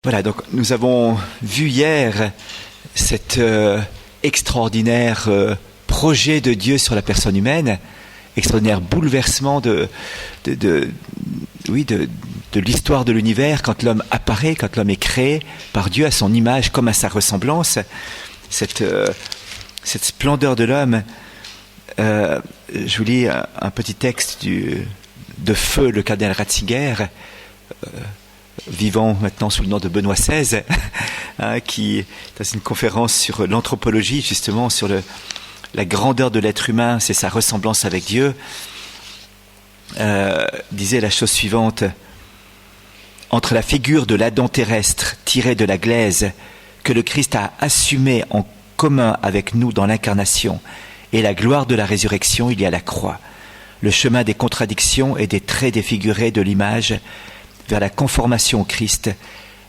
Voilà, donc nous avons vu hier cet extraordinaire projet de Dieu sur la personne humaine, extraordinaire bouleversement de l'histoire de l'univers quand l'homme apparaît, quand l'homme est créé par Dieu à son image comme à sa ressemblance. Cette splendeur de l'homme. Je vous lis un petit texte de Feu, le cardinal Ratzinger, vivant maintenant sous le nom de Benoît XVI, qui dans une conférence sur l'anthropologie, justement sur la grandeur de l'être humain, c'est sa ressemblance avec Dieu, disait la chose suivante: entre la figure de l'Adam terrestre tirée de la glaise que le Christ a assumée en commun avec nous dans l'incarnation et la gloire de la résurrection, il y a la croix, le chemin des contradictions et des traits défigurés de l'image vers la conformation au Christ,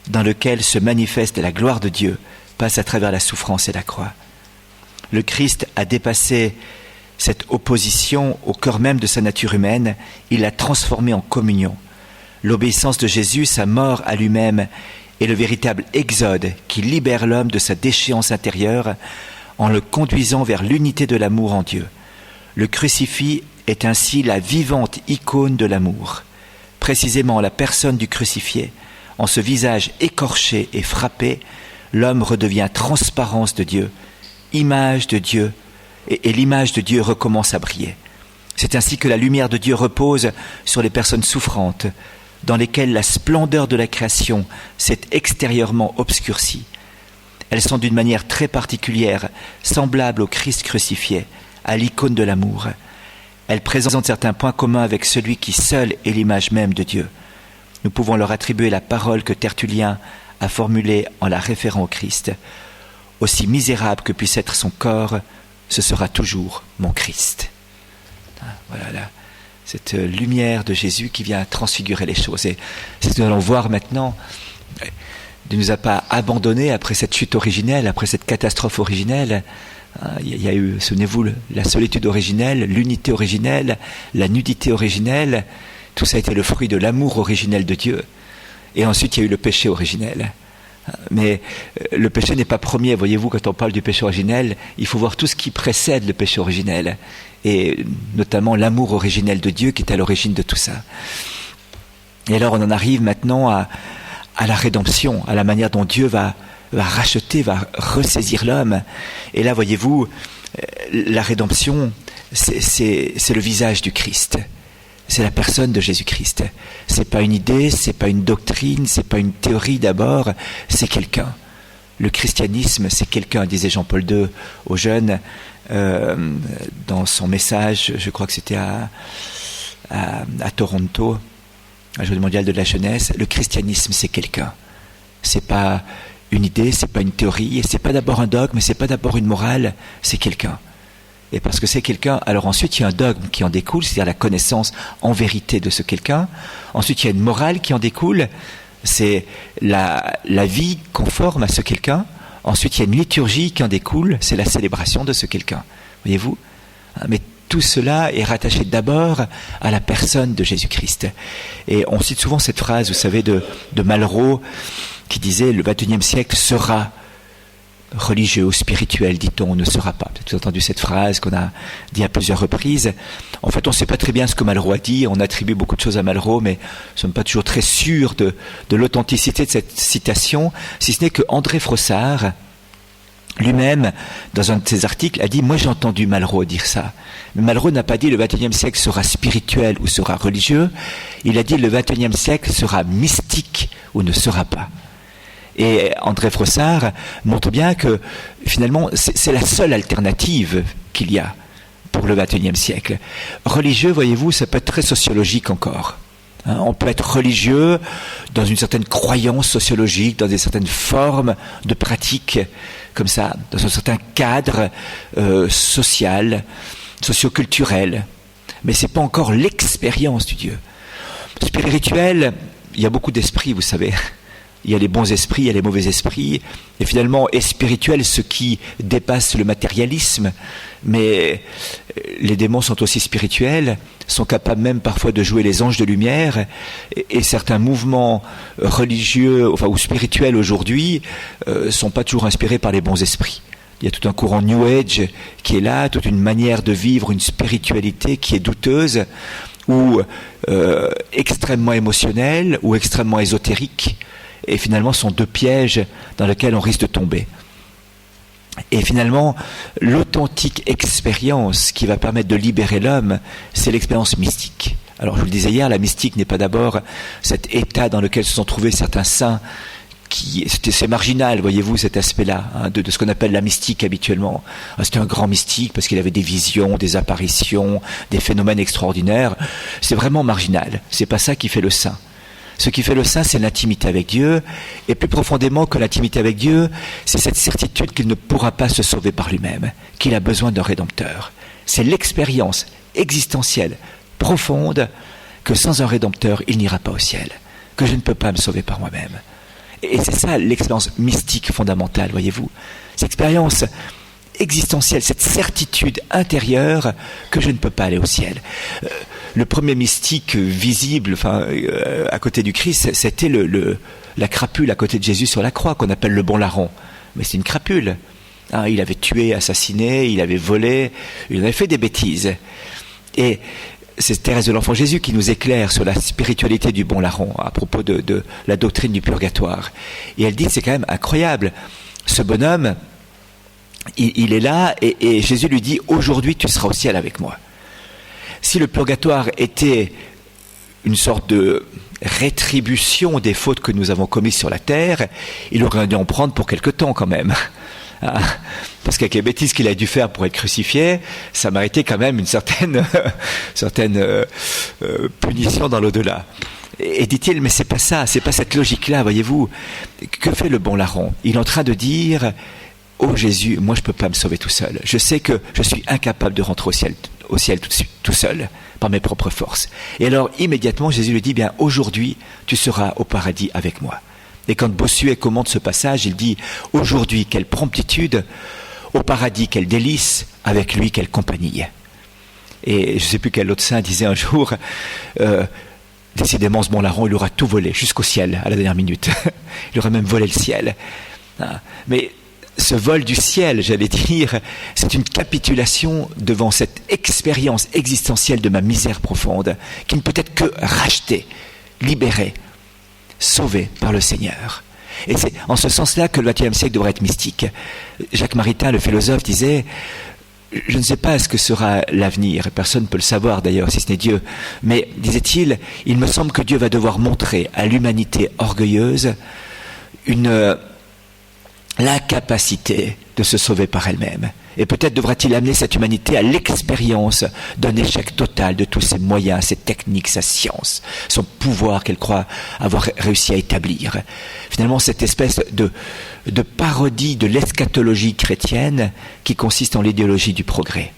dans lequel se manifeste la gloire de Dieu, passe à travers la souffrance et la croix. Le Christ a dépassé cette opposition au cœur même de sa nature humaine, il l'a transformée en communion. L'obéissance de Jésus, sa mort à lui-même, est le véritable exode qui libère l'homme de sa déchéance intérieure en le conduisant vers l'unité de l'amour en Dieu. Le crucifix est ainsi la vivante icône de l'amour. Précisément la personne du crucifié, en ce visage écorché et frappé, l'homme redevient transparence de Dieu, image de Dieu, et l'image de Dieu recommence à briller. C'est ainsi que la lumière de Dieu repose sur les personnes souffrantes, dans lesquelles la splendeur de la création s'est extérieurement obscurcie. Elles sont d'une manière très particulière, semblables au Christ crucifié, à l'icône de l'amour. Elles présentent certains points communs avec celui qui seul est l'image même de Dieu. Nous pouvons leur attribuer la parole que Tertullien a formulée en la référant au Christ. Aussi misérable que puisse être son corps, ce sera toujours mon Christ. Voilà là, cette lumière de Jésus qui vient transfigurer les choses. Et c'est ce que nous allons voir maintenant. Il ne nous a pas abandonnés après cette chute originelle, après cette catastrophe originelle. Il y a eu, souvenez-vous, la solitude originelle, l'unité originelle, la nudité originelle. Tout ça a été le fruit de l'amour originel de Dieu. Et ensuite, il y a eu le péché originel. Mais le péché n'est pas premier. Voyez-vous, quand on parle du péché originel, il faut voir tout ce qui précède le péché originel. Et notamment l'amour originel de Dieu qui est à l'origine de tout ça. Et alors, on en arrive maintenant à la rédemption, à la manière dont Dieu va racheter, va ressaisir l'homme. Et là, voyez-vous, la rédemption, c'est le visage du Christ. C'est la personne de Jésus-Christ. C'est pas une idée, c'est pas une doctrine, c'est pas une théorie d'abord, c'est quelqu'un. Le christianisme, c'est quelqu'un, disait Jean-Paul II aux jeunes, dans son message, je crois que c'était à Toronto, à la Journée mondiale de la jeunesse. Le christianisme, c'est quelqu'un. C'est pas une idée, c'est pas une théorie, et c'est pas d'abord un dogme, c'est pas d'abord une morale, c'est quelqu'un. Et parce que c'est quelqu'un, alors ensuite il y a un dogme qui en découle, c'est-à-dire la connaissance en vérité de ce quelqu'un. Ensuite il y a une morale qui en découle, c'est la vie conforme à ce quelqu'un. Ensuite il y a une liturgie qui en découle, c'est la célébration de ce quelqu'un. Voyez-vous ? Mais tout cela est rattaché d'abord à la personne de Jésus-Christ. Et on cite souvent cette phrase, vous savez, de Malraux, qui disait « Le XXIe siècle sera religieux ou spirituel, dit-on, ne sera pas ». Vous avez entendu cette phrase qu'on a dit à plusieurs reprises. En fait, on ne sait pas très bien ce que Malraux a dit. On attribue beaucoup de choses à Malraux, mais nous ne sommes pas toujours très sûrs de l'authenticité de cette citation, si ce n'est que André Frossard, lui-même, dans un de ses articles, a dit « Moi, j'ai entendu Malraux dire ça. » Mais Malraux n'a pas dit « Le XXIe siècle sera spirituel ou sera religieux ». Il a dit « Le XXIe siècle sera mystique ou ne sera pas ». Et André Frossard montre bien que, finalement, c'est la seule alternative qu'il y a pour le XXIe siècle. Religieux, voyez-vous, ça peut être très sociologique encore. On peut être religieux dans une certaine croyance sociologique, dans des certaines formes de pratiques comme ça, dans un certain cadre social, socioculturel. Mais ce n'est pas encore l'expérience du Dieu. Spirituel, il y a beaucoup d'esprits, vous savez. Il y a les bons esprits, il y a les mauvais esprits. Et finalement, est spirituel ce qui dépasse le matérialisme. Mais les démons sont aussi spirituels, sont capables même parfois de jouer les anges de lumière, et certains mouvements religieux ou spirituels aujourd'hui sont pas toujours inspirés par les bons esprits. Il y a tout un courant New Age qui est là, toute une manière de vivre une spiritualité qui est douteuse, ou extrêmement émotionnelle, ou extrêmement ésotérique, et finalement sont deux pièges dans lesquels on risque de tomber. Et finalement, l'authentique expérience qui va permettre de libérer l'homme, c'est l'expérience mystique. Alors je vous le disais hier, la mystique n'est pas d'abord cet état dans lequel se sont trouvés certains saints, c'est marginal, voyez-vous, cet aspect-là, de ce qu'on appelle la mystique habituellement. C'était un grand mystique parce qu'il avait des visions, des apparitions, des phénomènes extraordinaires. C'est vraiment marginal, c'est pas ça qui fait le saint. Ce qui fait le saint, c'est l'intimité avec Dieu, et plus profondément que l'intimité avec Dieu, c'est cette certitude qu'il ne pourra pas se sauver par lui-même, qu'il a besoin d'un rédempteur. C'est l'expérience existentielle, profonde, que sans un rédempteur, il n'ira pas au ciel, que je ne peux pas me sauver par moi-même. Et c'est ça l'expérience mystique fondamentale, voyez-vous. Cette expérience existentielle, cette certitude intérieure que je ne peux pas aller au ciel. Le premier mystique visible, à côté du Christ, c'était la crapule à côté de Jésus sur la croix, qu'on appelle le bon larron. Mais c'est une crapule. Il avait tué, assassiné, il avait volé, il avait fait des bêtises. Et c'est Thérèse de l'Enfant Jésus qui nous éclaire sur la spiritualité du bon larron à propos de la doctrine du purgatoire. Et elle dit que c'est quand même incroyable. Ce bonhomme, il est là et Jésus lui dit « Aujourd'hui, tu seras au ciel avec moi ». Si le purgatoire était une sorte de rétribution des fautes que nous avons commises sur la terre, il aurait dû en prendre pour quelque temps quand même. Parce qu'avec les bêtises qu'il a dû faire pour être crucifié, ça méritait quand même une certaine punition dans l'au-delà. Et dit-il, mais c'est pas ça, c'est pas cette logique-là, voyez-vous. Que fait le bon larron? Il est en train de dire, oh Jésus, moi je peux pas me sauver tout seul. Je sais que je suis incapable de rentrer au ciel tout seul, par mes propres forces. Et alors immédiatement Jésus lui dit, bien aujourd'hui tu seras au paradis avec moi. Et quand Bossuet commente ce passage, il dit « Aujourd'hui, quelle promptitude, au paradis, quel délice, avec lui, quelle compagnie. » Et je ne sais plus quel autre saint disait un jour décidément, ce bon larron, il aura tout volé, jusqu'au ciel, à la dernière minute. Il aurait même volé le ciel. Mais ce vol du ciel, j'allais dire, c'est une capitulation devant cette expérience existentielle de ma misère profonde, qui ne peut être que rachetée, libérée, sauvé par le Seigneur. Et c'est en ce sens-là que le XXe siècle devrait être mystique. Jacques Maritain, le philosophe, disait « Je ne sais pas ce que sera l'avenir, et personne ne peut le savoir d'ailleurs, si ce n'est Dieu, mais, disait-il, il me semble que Dieu va devoir montrer à l'humanité orgueilleuse l'incapacité de se sauver par elle-même. Et peut-être devra-t-il amener cette humanité à l'expérience d'un échec total de tous ses moyens, ses techniques, sa science, son pouvoir qu'elle croit avoir réussi à établir. Finalement, cette espèce de parodie de l'eschatologie chrétienne qui consiste en l'idéologie du progrès.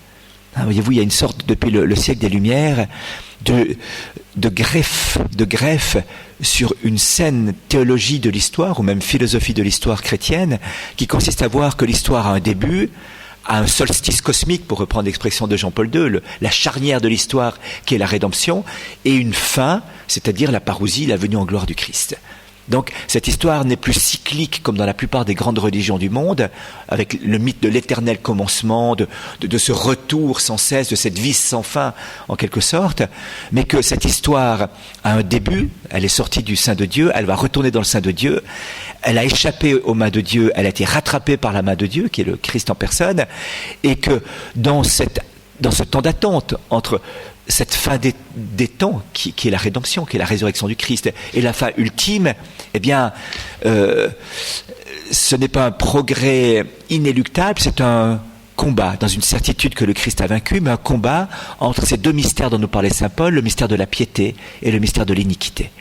Voyez-vous, il y a une sorte, depuis le siècle des Lumières, de greffe sur une saine théologie de l'histoire, ou même philosophie de l'histoire chrétienne, qui consiste à voir que l'histoire a un début, a un solstice cosmique, pour reprendre l'expression de Jean-Paul II, la charnière de l'histoire qui est la rédemption, et une fin, c'est-à-dire la parousie, la venue en gloire du Christ. Donc cette histoire n'est plus cyclique comme dans la plupart des grandes religions du monde, avec le mythe de l'éternel commencement, de ce retour sans cesse, de cette vie sans fin en quelque sorte, mais que cette histoire a un début, elle est sortie du sein de Dieu, elle va retourner dans le sein de Dieu, elle a échappé aux mains de Dieu, elle a été rattrapée par la main de Dieu, qui est le Christ en personne, et que dans ce temps d'attente entre cette fin des temps qui est la rédemption, qui est la résurrection du Christ, et la fin ultime, eh bien, ce n'est pas un progrès inéluctable, c'est un combat, dans une certitude que le Christ a vaincu, mais un combat entre ces deux mystères dont nous parlait saint Paul, le mystère de la piété et le mystère de l'iniquité.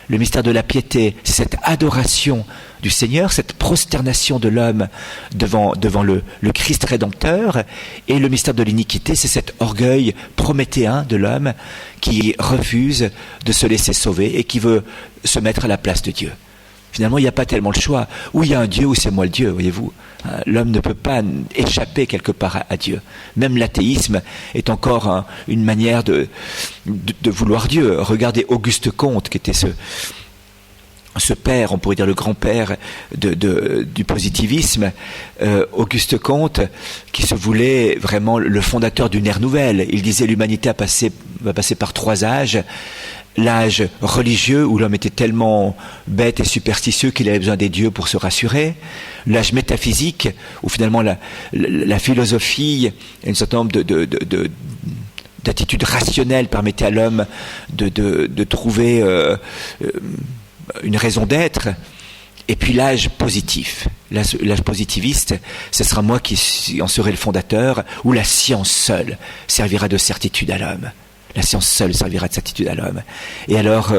Le mystère de la piété, c'est cette adoration du Seigneur, cette prosternation de l'homme devant le Christ rédempteur, et le mystère de l'iniquité, c'est cet orgueil prométhéen de l'homme qui refuse de se laisser sauver et qui veut se mettre à la place de Dieu. Finalement, il n'y a pas tellement le choix. Ou il y a un Dieu, ou c'est moi le Dieu, voyez-vous. L'homme ne peut pas échapper quelque part à Dieu. Même l'athéisme est encore une manière de vouloir Dieu. Regardez Auguste Comte, qui était ce père, on pourrait dire le grand-père du positivisme, Auguste Comte, qui se voulait vraiment le fondateur d'une ère nouvelle. Il disait l'humanité va passer par 3 âges. L'âge religieux, où l'homme était tellement bête et superstitieux qu'il avait besoin des dieux pour se rassurer. L'âge métaphysique, où finalement la philosophie et un certain nombre d'attitudes rationnelles permettaient à l'homme de trouver une raison d'être. Et puis l'âge positif, l'âge positiviste, ce sera moi qui en serai le fondateur, où la science seule servira de certitude à l'homme. La science seule servira de certitude à l'homme. Et alors,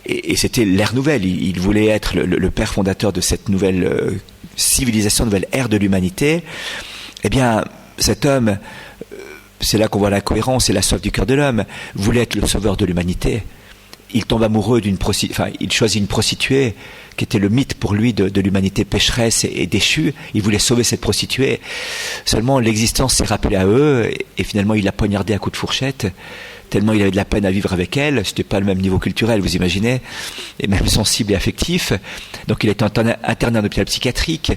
et c'était l'ère nouvelle. Il voulait être le père fondateur de cette nouvelle civilisation, nouvelle ère de l'humanité. Eh bien, cet homme, c'est là qu'on voit la cohérence et la soif du cœur de l'homme, voulait être le sauveur de l'humanité. Il tombe amoureux il choisit une prostituée qui était le mythe pour lui de l'humanité pécheresse et déchue. Il voulait sauver cette prostituée. Seulement l'existence s'est rappelée à eux et finalement il l'a poignardée à coups de fourchette, tellement il avait de la peine à vivre avec elle. C'était pas le même niveau culturel, vous imaginez, et même sensible et affectif. Donc il a été interné en hôpital psychiatrique.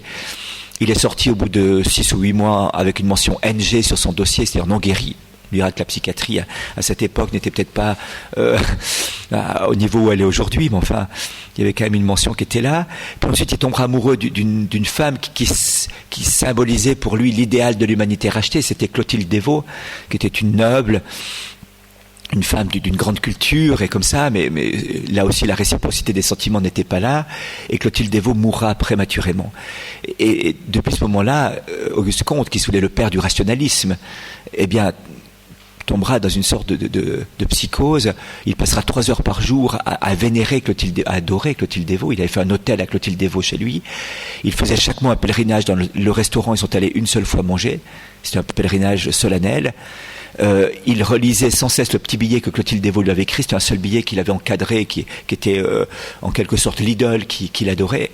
Il est sorti au bout de 6 ou 8 mois avec une mention NG sur son dossier, c'est-à-dire non guéri. On dira que la psychiatrie à cette époque n'était peut-être pas au niveau où elle est aujourd'hui, mais enfin, il y avait quand même une mention qui était là. Puis ensuite, il tombera amoureux d'une femme qui symbolisait pour lui l'idéal de l'humanité rachetée. C'était Clotilde Devaux, qui était une noble, une femme d'une grande culture et comme ça, mais là aussi la réciprocité des sentiments n'était pas là, et Clotilde Devaux mourra prématurément. Et depuis ce moment-là, Auguste Comte, qui voulait le père du rationalisme, eh bien, tombera dans une sorte de psychose. Il passera 3 heures par jour à vénérer à adorer Clotilde Devaux. Il avait fait un hôtel à Clotilde Devaux chez lui. Il faisait chaque mois un pèlerinage dans le restaurant. Ils sont allés une seule fois manger. C'était un pèlerinage solennel. Il relisait sans cesse le petit billet que Clotilde Devaux lui avait écrit. C'était un seul billet qu'il avait encadré, qui était en quelque sorte l'idole qu'il adorait.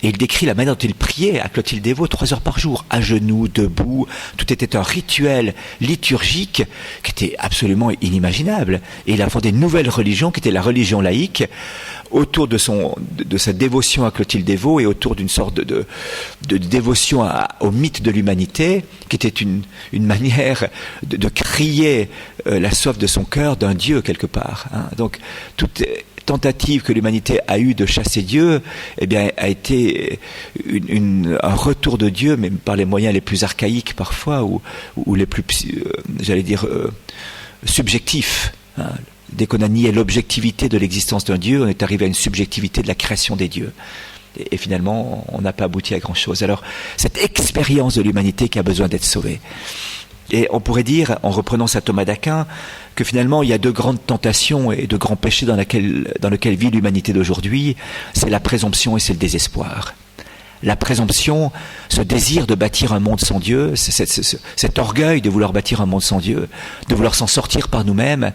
Et il décrit la manière dont il priait à Clotilde Devaux 3 heures par jour, à genoux, debout. Tout était un rituel liturgique qui était absolument inimaginable. Et il a fondé une nouvelle religion qui était la religion laïque, autour de sa dévotion à Clotilde Devaux et autour d'une sorte de dévotion au mythe de l'humanité, qui était une manière de crier la soif de son cœur d'un Dieu quelque part. Donc toute tentative que l'humanité a eue de chasser Dieu, eh bien, a été un retour de Dieu, mais par les moyens les plus archaïques parfois, ou les plus, subjectifs. Dès qu'on a nié l'objectivité de l'existence d'un Dieu, on est arrivé à une subjectivité de la création des dieux. Et finalement, on n'a pas abouti à grand-chose. Alors, cette expérience de l'humanité qui a besoin d'être sauvée. Et on pourrait dire, en reprenant saint Thomas d'Aquin, que finalement, il y a 2 grandes tentations et 2 grands péchés dans lesquels vit l'humanité d'aujourd'hui. C'est la présomption et c'est le désespoir. La présomption, ce désir de bâtir un monde sans Dieu, cet orgueil de vouloir bâtir un monde sans Dieu, de vouloir s'en sortir par nous-mêmes,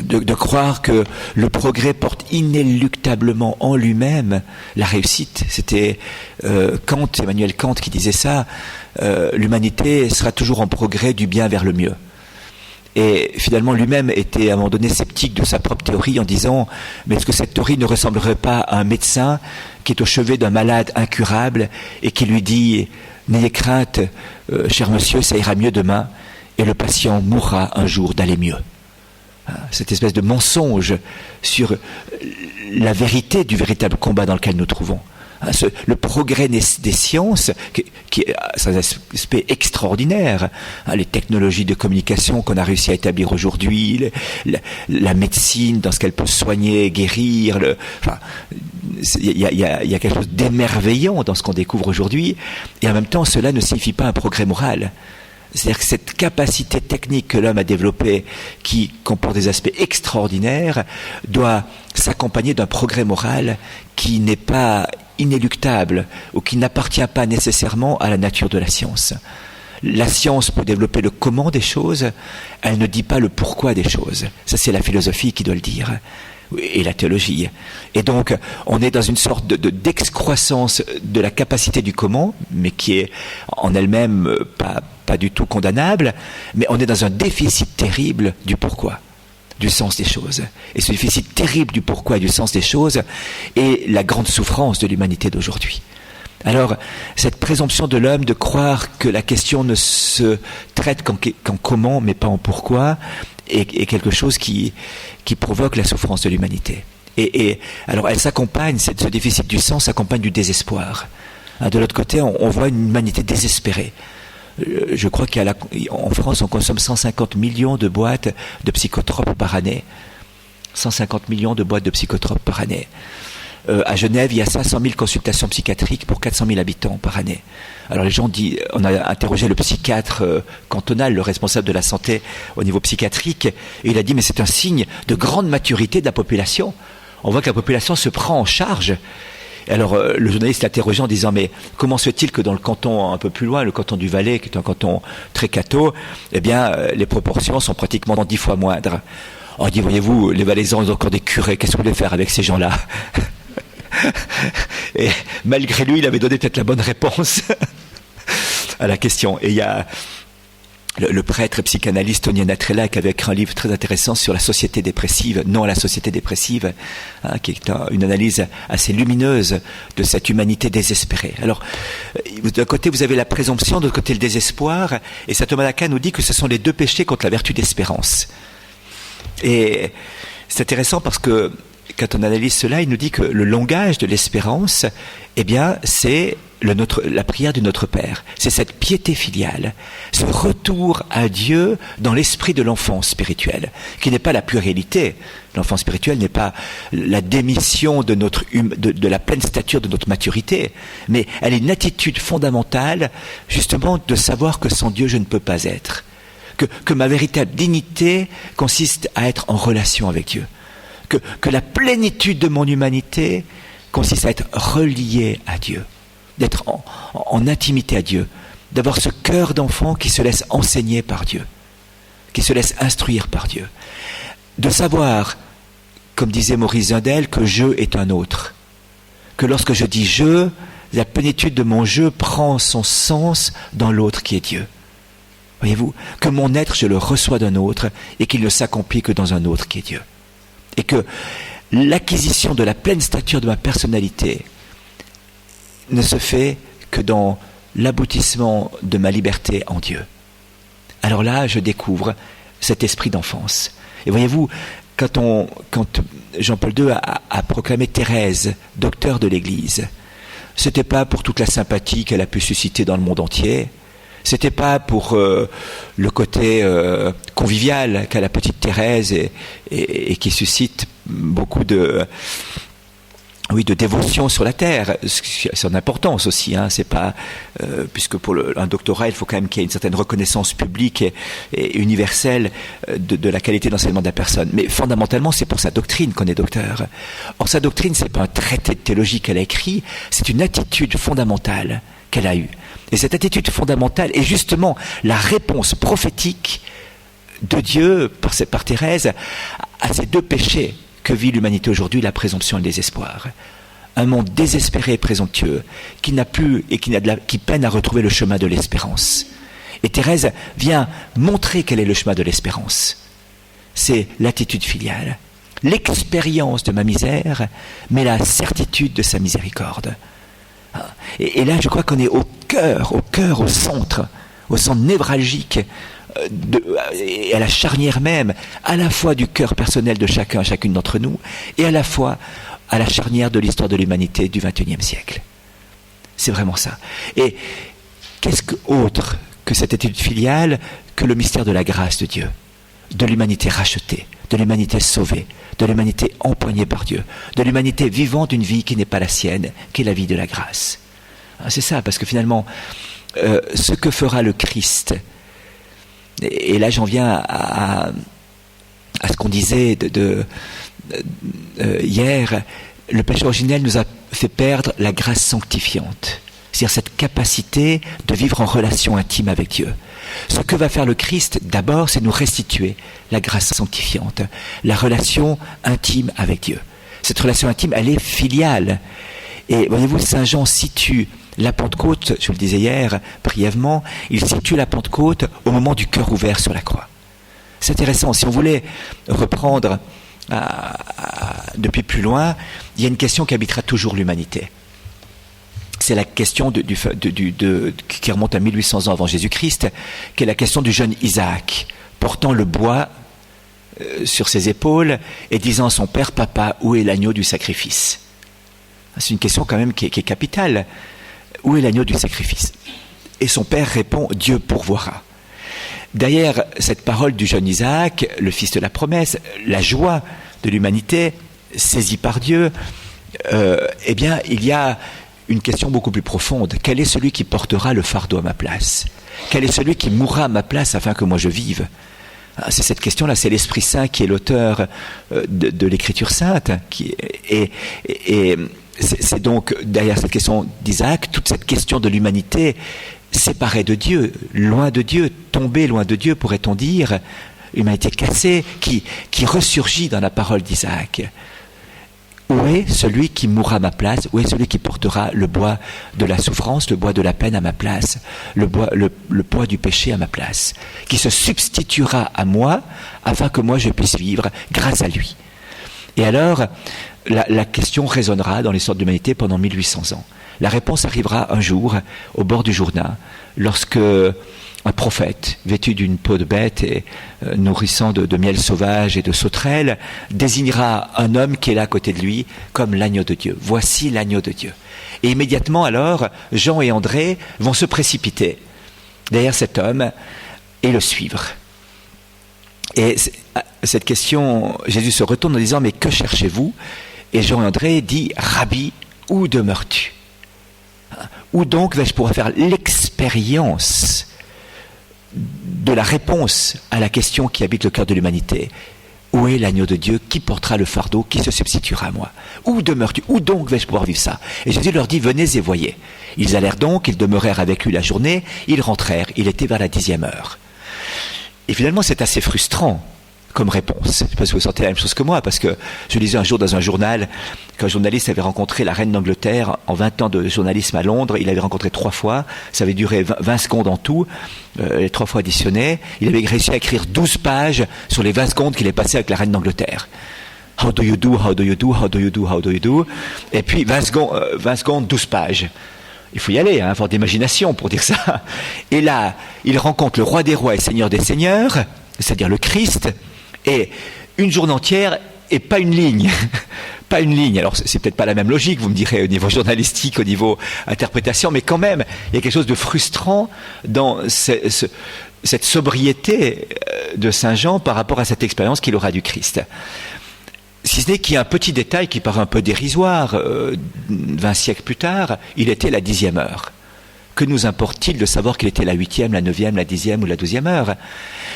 de croire que le progrès porte inéluctablement en lui-même la réussite. C'était Emmanuel Kant qui disait ça, l'humanité sera toujours en progrès du bien vers le mieux. Et finalement, lui-même était à un moment donné sceptique de sa propre théorie en disant « Mais est-ce que cette théorie ne ressemblerait pas à un médecin qui est au chevet d'un malade incurable et qui lui dit « N'ayez crainte, cher monsieur, ça ira mieux demain, et le patient mourra un jour d'aller mieux. » Cette espèce de mensonge sur la vérité du véritable combat dans lequel nous trouvons. Le progrès des sciences, qui est un aspect extraordinaire, les technologies de communication qu'on a réussi à établir aujourd'hui, la médecine dans ce qu'elle peut soigner, guérir, il y a quelque chose d'émerveillant dans ce qu'on découvre aujourd'hui, et en même temps cela ne signifie pas un progrès moral. C'est-à-dire que cette capacité technique que l'homme a développée, qui comporte des aspects extraordinaires, doit s'accompagner d'un progrès moral qui n'est pas inéluctable ou qui n'appartient pas nécessairement à la nature de la science. La science peut développer le comment des choses, elle ne dit pas le pourquoi des choses. Ça, c'est la philosophie qui doit le dire. et la théologie. Et donc, on est dans une sorte d'excroissance de la capacité du comment, mais qui est en elle-même pas du tout condamnable, mais on est dans un déficit terrible du pourquoi, du sens des choses. Et ce déficit terrible du pourquoi et du sens des choses est la grande souffrance de l'humanité d'aujourd'hui. Alors, cette présomption de l'homme de croire que la question ne se traite qu'en comment, mais pas en pourquoi, est quelque chose qui provoque la souffrance de l'humanité. Et alors, elle s'accompagne, ce déficit du sens s'accompagne du désespoir. De l'autre côté, on voit une humanité désespérée. Je crois qu'en France, on consomme 150 millions de boîtes de psychotropes par année. 150 millions de boîtes de psychotropes par année. À Genève, il y a 500 000 consultations psychiatriques pour 400 000 habitants par année. Alors les gens disent, on a interrogé le psychiatre cantonal, le responsable de la santé au niveau psychiatrique, et il a dit, mais c'est un signe de grande maturité de la population. On voit que la population se prend en charge. Et alors le journaliste l'a interrogé en disant, mais comment se fait-il que dans le canton un peu plus loin, le canton du Valais, qui est un canton très catho, eh bien les proportions sont pratiquement 10 fois moindres. On dit, voyez-vous, les Valaisans ont encore des curés, qu'est-ce que vous voulez faire avec ces gens-là? Et malgré lui, il avait donné peut-être la bonne réponse à la question. Et il y a le prêtre et psychanalyste Tony Natrella qui avait écrit un livre très intéressant sur la société dépressive, non à la société dépressive, qui est une analyse assez lumineuse de cette humanité désespérée. Alors, d'un côté, vous avez la présomption, de l'autre côté, le désespoir, et saint Thomas d'Aquin nous dit que ce sont les deux péchés contre la vertu d'espérance. Et c'est intéressant parce que quand on analyse cela, il nous dit que le langage de l'espérance, eh bien, c'est la prière du Notre Père. C'est cette piété filiale, ce retour à Dieu dans l'esprit de l'enfant spirituel, qui n'est pas la pluralité. L'enfant spirituel n'est pas la démission de la pleine stature de notre maturité, mais elle est une attitude fondamentale, justement, de savoir que sans Dieu, je ne peux pas être. Que ma véritable dignité consiste à être en relation avec Dieu. Que la plénitude de mon humanité consiste à être relié à Dieu, d'être en intimité à Dieu, d'avoir ce cœur d'enfant qui se laisse enseigner par Dieu, qui se laisse instruire par Dieu, de savoir, comme disait Maurice Zindel, que je est un autre, que lorsque je dis je, la plénitude de mon je prend son sens dans l'autre qui est Dieu. Voyez-vous, que mon être, je le reçois d'un autre et qu'il ne s'accomplit que dans un autre qui est Dieu. Et que l'acquisition de la pleine stature de ma personnalité ne se fait que dans l'aboutissement de ma liberté en Dieu. Alors là, je découvre cet esprit d'enfance. Et voyez-vous, quand Jean-Paul II a proclamé Thérèse, docteur de l'Église, c'était pas pour toute la sympathie qu'elle a pu susciter dans le monde entier. C'était pas pour le côté convivial qu'a la petite Thérèse et qui suscite beaucoup de dévotion sur la terre. C'est son importance aussi. C'est pas puisque pour un doctorat, il faut quand même qu'il y ait une certaine reconnaissance publique et universelle de la qualité d'enseignement de la personne. Mais fondamentalement, c'est pour sa doctrine qu'on est docteur. Or, sa doctrine, c'est pas un traité de théologie qu'elle a écrit, c'est une attitude fondamentale qu'elle a eue. Et cette attitude fondamentale est justement la réponse prophétique de Dieu, par Thérèse, à ces deux péchés que vit l'humanité aujourd'hui, la présomption et le désespoir. Un monde désespéré et présomptueux, qui n'a plus et qui peine à retrouver le chemin de l'espérance. Et Thérèse vient montrer quel est le chemin de l'espérance. C'est l'attitude filiale, l'expérience de ma misère, mais la certitude de sa miséricorde. Et là, je crois qu'on est au centre névralgique, et à la charnière même, à la fois du cœur personnel de chacune d'entre nous, et à la fois à la charnière de l'histoire de l'humanité du XXIe siècle. C'est vraiment ça. Et qu'est-ce autre que cette attitude filiale que le mystère de la grâce de Dieu, de l'humanité rachetée, de l'humanité sauvée, de l'humanité empoignée par Dieu, de l'humanité vivant d'une vie qui n'est pas la sienne, qui est la vie de la grâce. C'est ça, parce que finalement, ce que fera le Christ, et là j'en viens à ce qu'on disait hier, le péché originel nous a fait perdre la grâce sanctifiante. C'est-à-dire cette capacité de vivre en relation intime avec Dieu. Ce que va faire le Christ, d'abord, c'est nous restituer la grâce sanctifiante, la relation intime avec Dieu. Cette relation intime, elle est filiale. Et voyez-vous, Saint Jean situe la Pentecôte, je vous le disais hier brièvement, il situe la Pentecôte au moment du cœur ouvert sur la croix. C'est intéressant. Si on voulait reprendre depuis plus loin, il y a une question qui habitera toujours l'humanité. C'est la question qui remonte à 1800 ans avant Jésus-Christ, qui est la question du jeune Isaac, portant le bois sur ses épaules et disant à son père, « Papa, où est l'agneau du sacrifice ?» C'est une question quand même qui est capitale. Où est l'agneau du sacrifice? Et son père répond, « Dieu pourvoira ». Derrière cette parole du jeune Isaac, le fils de la promesse, la joie de l'humanité, saisie par Dieu, eh bien, il y a une question beaucoup plus profonde. Quel est celui qui portera le fardeau à ma place? Quel est celui qui mourra à ma place afin que moi je vive? C'est cette question-là, c'est l'Esprit Saint qui est l'auteur de l'Écriture sainte. Et c'est donc, derrière cette question d'Isaac, toute cette question de l'humanité séparée de Dieu, loin de Dieu, tombée loin de Dieu, pourrait-on dire, l'humanité cassée, qui ressurgit dans la parole d'Isaac. Où est celui qui mourra à ma place? Où est celui qui portera le bois de la souffrance, le bois de la peine à ma place, le poids du péché à ma place, qui se substituera à moi afin que moi je puisse vivre grâce à lui? Et alors, la question résonnera dans l'histoire de l'humanité pendant 1800 ans. La réponse arrivera un jour, au bord du Jourdain, lorsque un prophète, vêtu d'une peau de bête et nourrissant de miel sauvage et de sauterelles, désignera un homme qui est là à côté de lui comme l'agneau de Dieu. Voici l'agneau de Dieu. Et immédiatement alors, Jean et André vont se précipiter derrière cet homme et le suivre. Et cette question, Jésus se retourne en disant, mais que cherchez-vous? Et Jean et André dit, Rabbi, où demeures-tu? Où donc vais-je pouvoir faire l'expérience de la réponse à la question qui habite le cœur de l'humanité? Où est l'agneau de Dieu? Qui portera le fardeau? Qui se substituera à moi? Où demeures-tu? Où donc vais-je pouvoir vivre ça? Et Jésus leur dit, venez et voyez. Ils allèrent donc, ils demeurèrent avec lui la journée, ils rentrèrent, il était vers la 10e heure. Et finalement, c'est assez frustrant comme réponse. Je ne sais pas si vous sentez la même chose que moi, parce que je lisais un jour dans un journal qu'un journaliste avait rencontré la reine d'Angleterre en 20 ans de journalisme à Londres. Il l'avait rencontré 3 fois. Ça avait duré 20 secondes en tout, les 3 fois additionnées. Il avait réussi à écrire 12 pages sur les 20 secondes qu'il est passé avec la reine d'Angleterre. How do you do, how do you do, how do you do, how do you do? Et puis 20 secondes, 12 pages. Il faut y aller, avoir d'imagination pour dire ça. Et là, il rencontre le roi des rois et seigneur des seigneurs, c'est-à-dire le Christ, et une journée entière et pas une ligne. Pas une ligne. Alors, c'est peut-être pas la même logique, vous me direz, au niveau journalistique, au niveau interprétation, mais quand même, il y a quelque chose de frustrant dans cette sobriété de Saint Jean par rapport à cette expérience qu'il aura du Christ. Si ce n'est qu'il y a un petit détail qui paraît un peu dérisoire, 20 siècles plus tard, il était la 10e heure. Que nous importe-t-il de savoir qu'il était la 8e, la 9e, la 10e ou la 12e heure?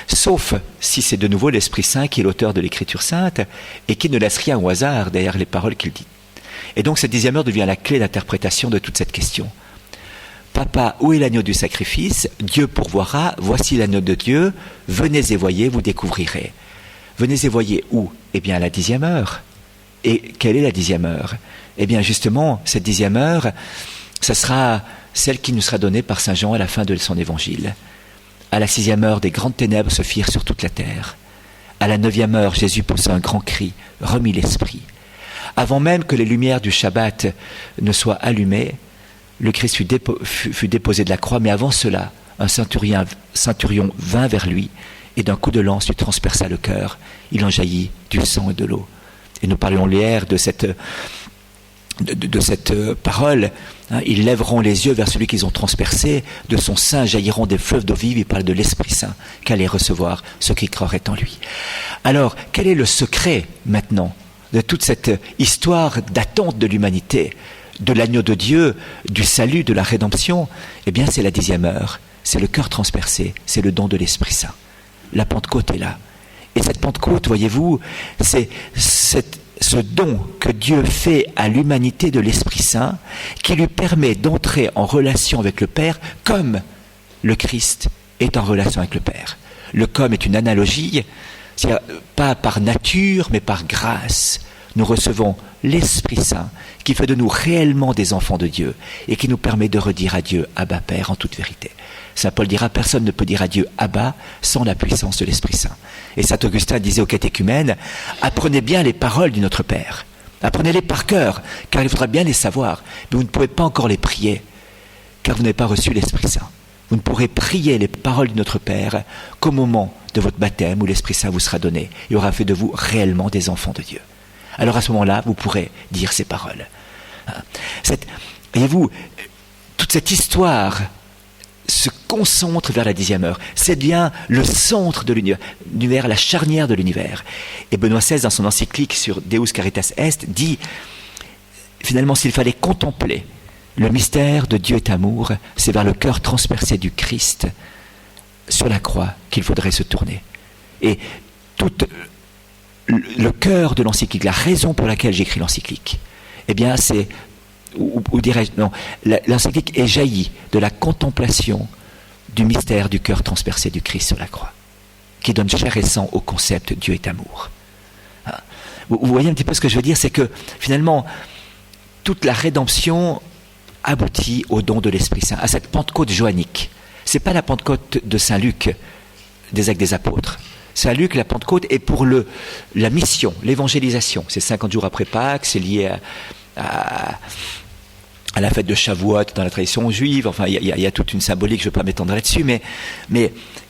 Sauf si c'est de nouveau l'Esprit Saint qui est l'auteur de l'Écriture sainte et qui ne laisse rien au hasard derrière les paroles qu'il dit. Et donc cette 10e heure devient la clé d'interprétation de toute cette question. Papa, où est l'agneau du sacrifice? Dieu pourvoira, voici l'agneau de Dieu, venez et voyez, vous découvrirez. Venez et voyez où? Eh bien à la 10e heure. Et quelle est la 10e heure? Eh bien justement, cette 10e heure, ce sera celle qui nous sera donnée par Saint Jean à la fin de son évangile. À la 6e heure, des grandes ténèbres se firent sur toute la terre. À la 9e heure, Jésus poussa un grand cri, remit l'esprit. Avant même que les lumières du Shabbat ne soient allumées, le Christ fut déposé de la croix, mais avant cela, un centurion vint vers lui, et d'un coup de lance lui transperça le cœur. Il en jaillit du sang et de l'eau. Et nous parlions hier de cette parole, ils lèveront les yeux vers celui qu'ils ont transpercé, de son sein jailliront des fleuves d'eau vive. Il parle de l'Esprit Saint qu'allait recevoir ceux qui croiraient en lui. Alors, quel est le secret maintenant de toute cette histoire d'attente de l'humanité, de l'agneau de Dieu, du salut, de la rédemption? Eh bien, c'est la 10e heure, c'est le cœur transpercé, c'est le don de l'Esprit Saint. La Pentecôte est là. Et cette Pentecôte, voyez-vous, c'est cette ce don que Dieu fait à l'humanité de l'Esprit Saint, qui lui permet d'entrer en relation avec le Père comme le Christ est en relation avec le Père. Le comme est une analogie, c'est-à-dire pas par nature, mais par grâce. Nous recevons l'Esprit Saint qui fait de nous réellement des enfants de Dieu et qui nous permet de redire à Dieu Abba Père en toute vérité. Saint Paul dira, personne ne peut dire à Dieu Abba sans la puissance de l'Esprit Saint. Et Saint Augustin disait aux catéchumènes, apprenez bien les paroles du Notre Père. Apprenez-les par cœur, car il faudra bien les savoir. Mais vous ne pouvez pas encore les prier, car vous n'avez pas reçu l'Esprit Saint. Vous ne pourrez prier les paroles du Notre Père qu'au moment de votre baptême où l'Esprit Saint vous sera donné et aura fait de vous réellement des enfants de Dieu. Alors à ce moment-là, vous pourrez dire ces paroles. Voyez-vous, toute cette histoire se concentre vers la 10e heure. C'est bien le centre de l'univers, la charnière de l'univers. Et Benoît XVI, dans son encyclique sur Deus Caritas Est, dit, finalement, s'il fallait contempler le mystère de Dieu est amour, c'est vers le cœur transpercé du Christ sur la croix qu'il faudrait se tourner. Et tout le cœur de l'encyclique, la raison pour laquelle j'écris l'encyclique, eh bien c'est, ou dirais-je, non, l'encyclique est jaillie de la contemplation du mystère du cœur transpercé du Christ sur la croix, qui donne chair et sang au concept Dieu est amour. Vous voyez un petit peu ce que je veux dire, c'est que finalement, toute la rédemption aboutit au don de l'Esprit Saint, à cette Pentecôte joannique. Ce n'est pas la Pentecôte de Saint Luc, des Actes des Apôtres. Saint Luc, la Pentecôte est pour la mission, l'évangélisation. C'est 50 jours après Pâques, c'est lié à la fête de Shavuot dans la tradition juive. Enfin, il y a toute une symbolique, je ne vais pas m'étendre là-dessus, mais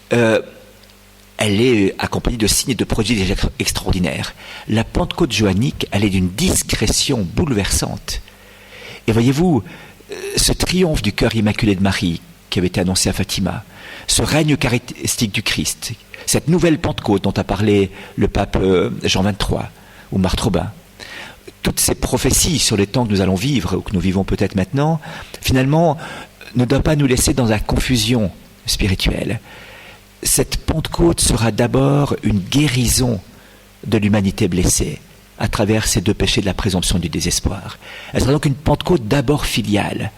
elle est accompagnée de signes et de prodiges extraordinaires. La Pentecôte joannique, elle est d'une discrétion bouleversante. Et voyez-vous, ce triomphe du cœur immaculé de Marie, qui avait été annoncé à Fatima, ce règne eucharistique du Christ, cette nouvelle Pentecôte dont a parlé le pape Jean XXIII ou Marthe Robin, toutes ces prophéties sur les temps que nous allons vivre, ou que nous vivons peut-être maintenant, finalement, ne doivent pas nous laisser dans la confusion spirituelle. Cette Pentecôte sera d'abord une guérison de l'humanité blessée à travers ces deux péchés de la présomption et du désespoir. Elle sera donc une Pentecôte d'abord filiale,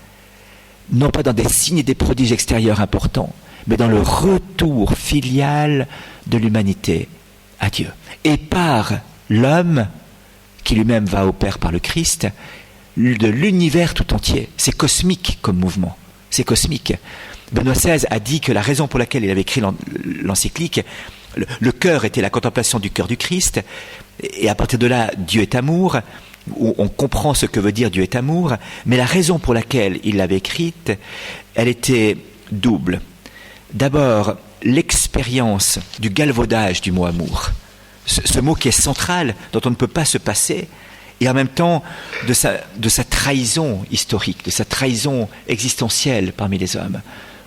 non pas dans des signes et des prodiges extérieurs importants, mais dans le retour filial de l'humanité à Dieu. Et par l'homme, qui lui-même va au Père par le Christ, de l'univers tout entier. C'est cosmique comme mouvement. C'est cosmique. Benoît XVI a dit que la raison pour laquelle il avait écrit l'encyclique, le cœur était la contemplation du cœur du Christ, et à partir de là, Dieu est amour, on comprend ce que veut dire Dieu est amour, mais la raison pour laquelle il l'avait écrite, elle était double. D'abord, l'expérience du galvaudage du mot amour, ce mot qui est central, dont on ne peut pas se passer, et en même temps de sa trahison historique, de sa trahison existentielle parmi les hommes,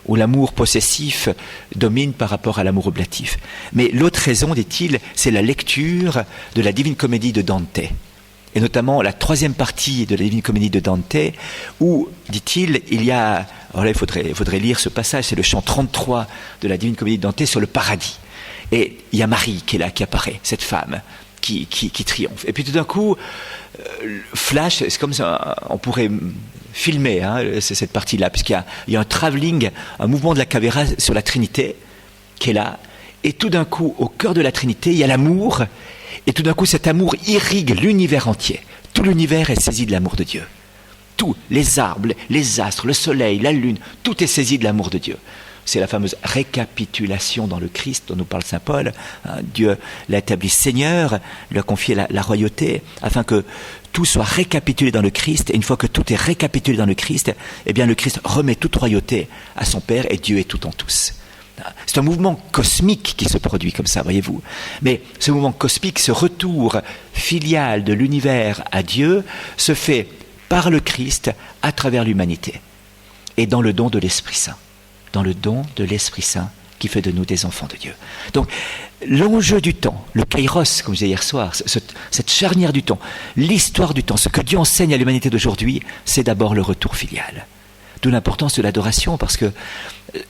où l'amour possessif domine par rapport à l'amour oblatif. Mais l'autre raison, dit-il, c'est la lecture de la Divine Comédie de Dante, et notamment la troisième partie de la Divine Comédie de Dante, où, dit-il, il y a... Alors là, il faudrait lire ce passage, c'est le chant 33 de la Divine Comédie de Dante sur le paradis. Et il y a Marie qui est là, qui apparaît, cette femme qui triomphe. Et puis tout d'un coup, flash, c'est comme ça, on pourrait filmer cette partie-là, puisqu'il y a un travelling, un mouvement de la caméra sur la Trinité qui est là. Et tout d'un coup, au cœur de la Trinité, il y a l'amour. Et tout d'un coup, cet amour irrigue l'univers entier. Tout l'univers est saisi de l'amour de Dieu. Tout, les arbres, les astres, le soleil, la lune, tout est saisi de l'amour de Dieu. C'est la fameuse récapitulation dans le Christ dont nous parle saint Paul. Dieu l'a établi Seigneur, lui a confié la royauté, afin que tout soit récapitulé dans le Christ. Et une fois que tout est récapitulé dans le Christ, eh bien le Christ remet toute royauté à son Père et Dieu est tout en tous. C'est un mouvement cosmique qui se produit comme ça, voyez-vous. Mais ce mouvement cosmique, ce retour filial de l'univers à Dieu, se fait par le Christ à travers l'humanité et dans le don de l'Esprit Saint. Dans le don de l'Esprit Saint qui fait de nous des enfants de Dieu. Donc, l'enjeu du temps, le kairos, comme je disais hier soir, cette charnière du temps, l'histoire du temps, ce que Dieu enseigne à l'humanité d'aujourd'hui, c'est d'abord le retour filial. D'où l'importance de l'adoration, parce que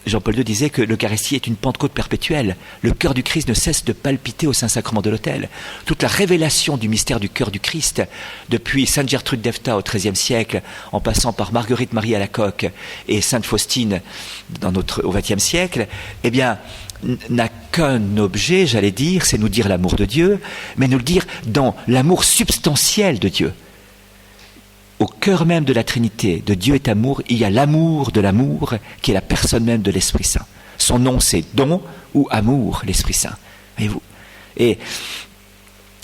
Jean-Paul II disait que l'Eucharistie est une Pentecôte perpétuelle. Le cœur du Christ ne cesse de palpiter au Saint-Sacrement de l'autel. Toute la révélation du mystère du cœur du Christ, depuis Sainte Gertrude d'Evta au XIIIe siècle, en passant par Marguerite Marie Alacoque et Sainte Faustine au XXe siècle, eh bien, n'a qu'un objet, j'allais dire, c'est nous dire l'amour de Dieu, mais nous le dire dans l'amour substantiel de Dieu. Au cœur même de la Trinité, de Dieu est amour, il y a l'amour de l'amour, qui est la personne même de l'Esprit Saint. Son nom, c'est don ou amour, l'Esprit Saint. Voyez-vous ? Et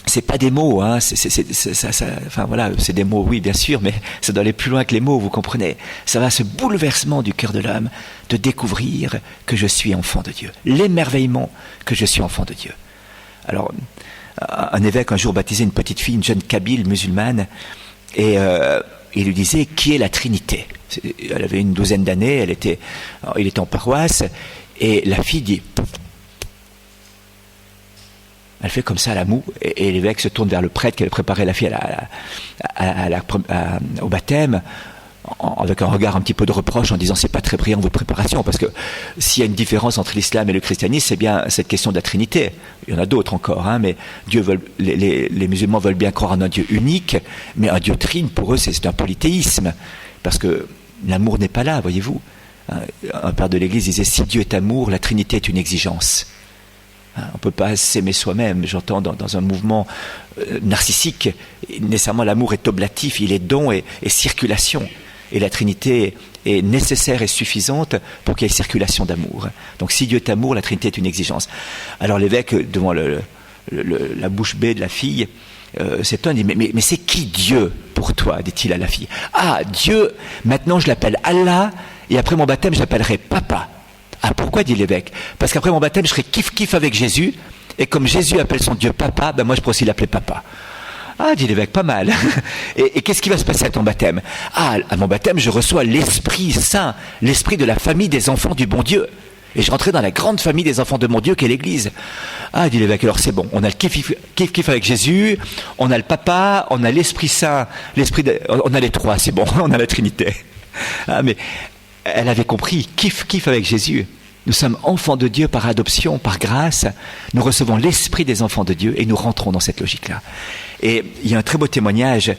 c'est pas des mots, hein, enfin voilà, c'est des mots, oui, bien sûr, mais ça doit aller plus loin que les mots, vous comprenez. Ça va, ce bouleversement du cœur de l'homme, de découvrir que je suis enfant de Dieu. L'émerveillement que je suis enfant de Dieu. Alors, un évêque un jour baptisait une petite fille, une jeune kabyle musulmane, et il lui disait qui est la Trinité. Elle avait une douzaine d'années, il était en paroisse, et la fille dit, elle fait comme ça à la moue, et l'évêque se tourne vers le prêtre qui avait préparé la fille au baptême, avec un regard un petit peu de reproche en disant c'est pas très brillant votre préparation, parce que s'il y a une différence entre l'islam et le christianisme, c'est bien cette question de la Trinité. Il y en a d'autres encore, hein, mais les musulmans veulent bien croire en un Dieu unique, mais un Dieu trine pour eux c'est un polythéisme, parce que l'amour n'est pas là, voyez-vous. Un père de l'Église disait si Dieu est amour, la Trinité est une exigence. On ne peut pas s'aimer soi-même, j'entends dans un mouvement narcissique, nécessairement l'amour est oblatif, il est don et circulation. Et la Trinité est nécessaire et suffisante pour qu'il y ait circulation d'amour. Donc si Dieu est amour, la Trinité est une exigence. Alors l'évêque, devant la bouche bée de la fille, s'étonne, dit mais c'est qui Dieu pour toi, dit-il à la fille. Ah, Dieu, maintenant je l'appelle Allah, et après mon baptême je l'appellerai Papa. Ah, pourquoi, dit l'évêque? Parce qu'après mon baptême je serai kiff-kiff avec Jésus, et comme Jésus appelle son Dieu Papa, ben moi je pourrais aussi l'appeler Papa. Ah, dit l'évêque, pas mal. Et qu'est-ce qui va se passer à ton baptême? Ah, à mon baptême, je reçois l'Esprit Saint, l'Esprit de la famille des enfants du bon Dieu. Et je rentrais dans la grande famille des enfants de mon Dieu qu'est l'Église. Ah, dit l'évêque, alors c'est bon, on a le kiff-kiff avec Jésus, on a le Papa, on a l'Esprit Saint, on a les trois, c'est bon, on a la Trinité. Ah, mais elle avait compris, kiff-kiff avec Jésus. Nous sommes enfants de Dieu par adoption, par grâce. Nous recevons l'esprit des enfants de Dieu et nous rentrons dans cette logique-là. Et il y a un très beau témoignage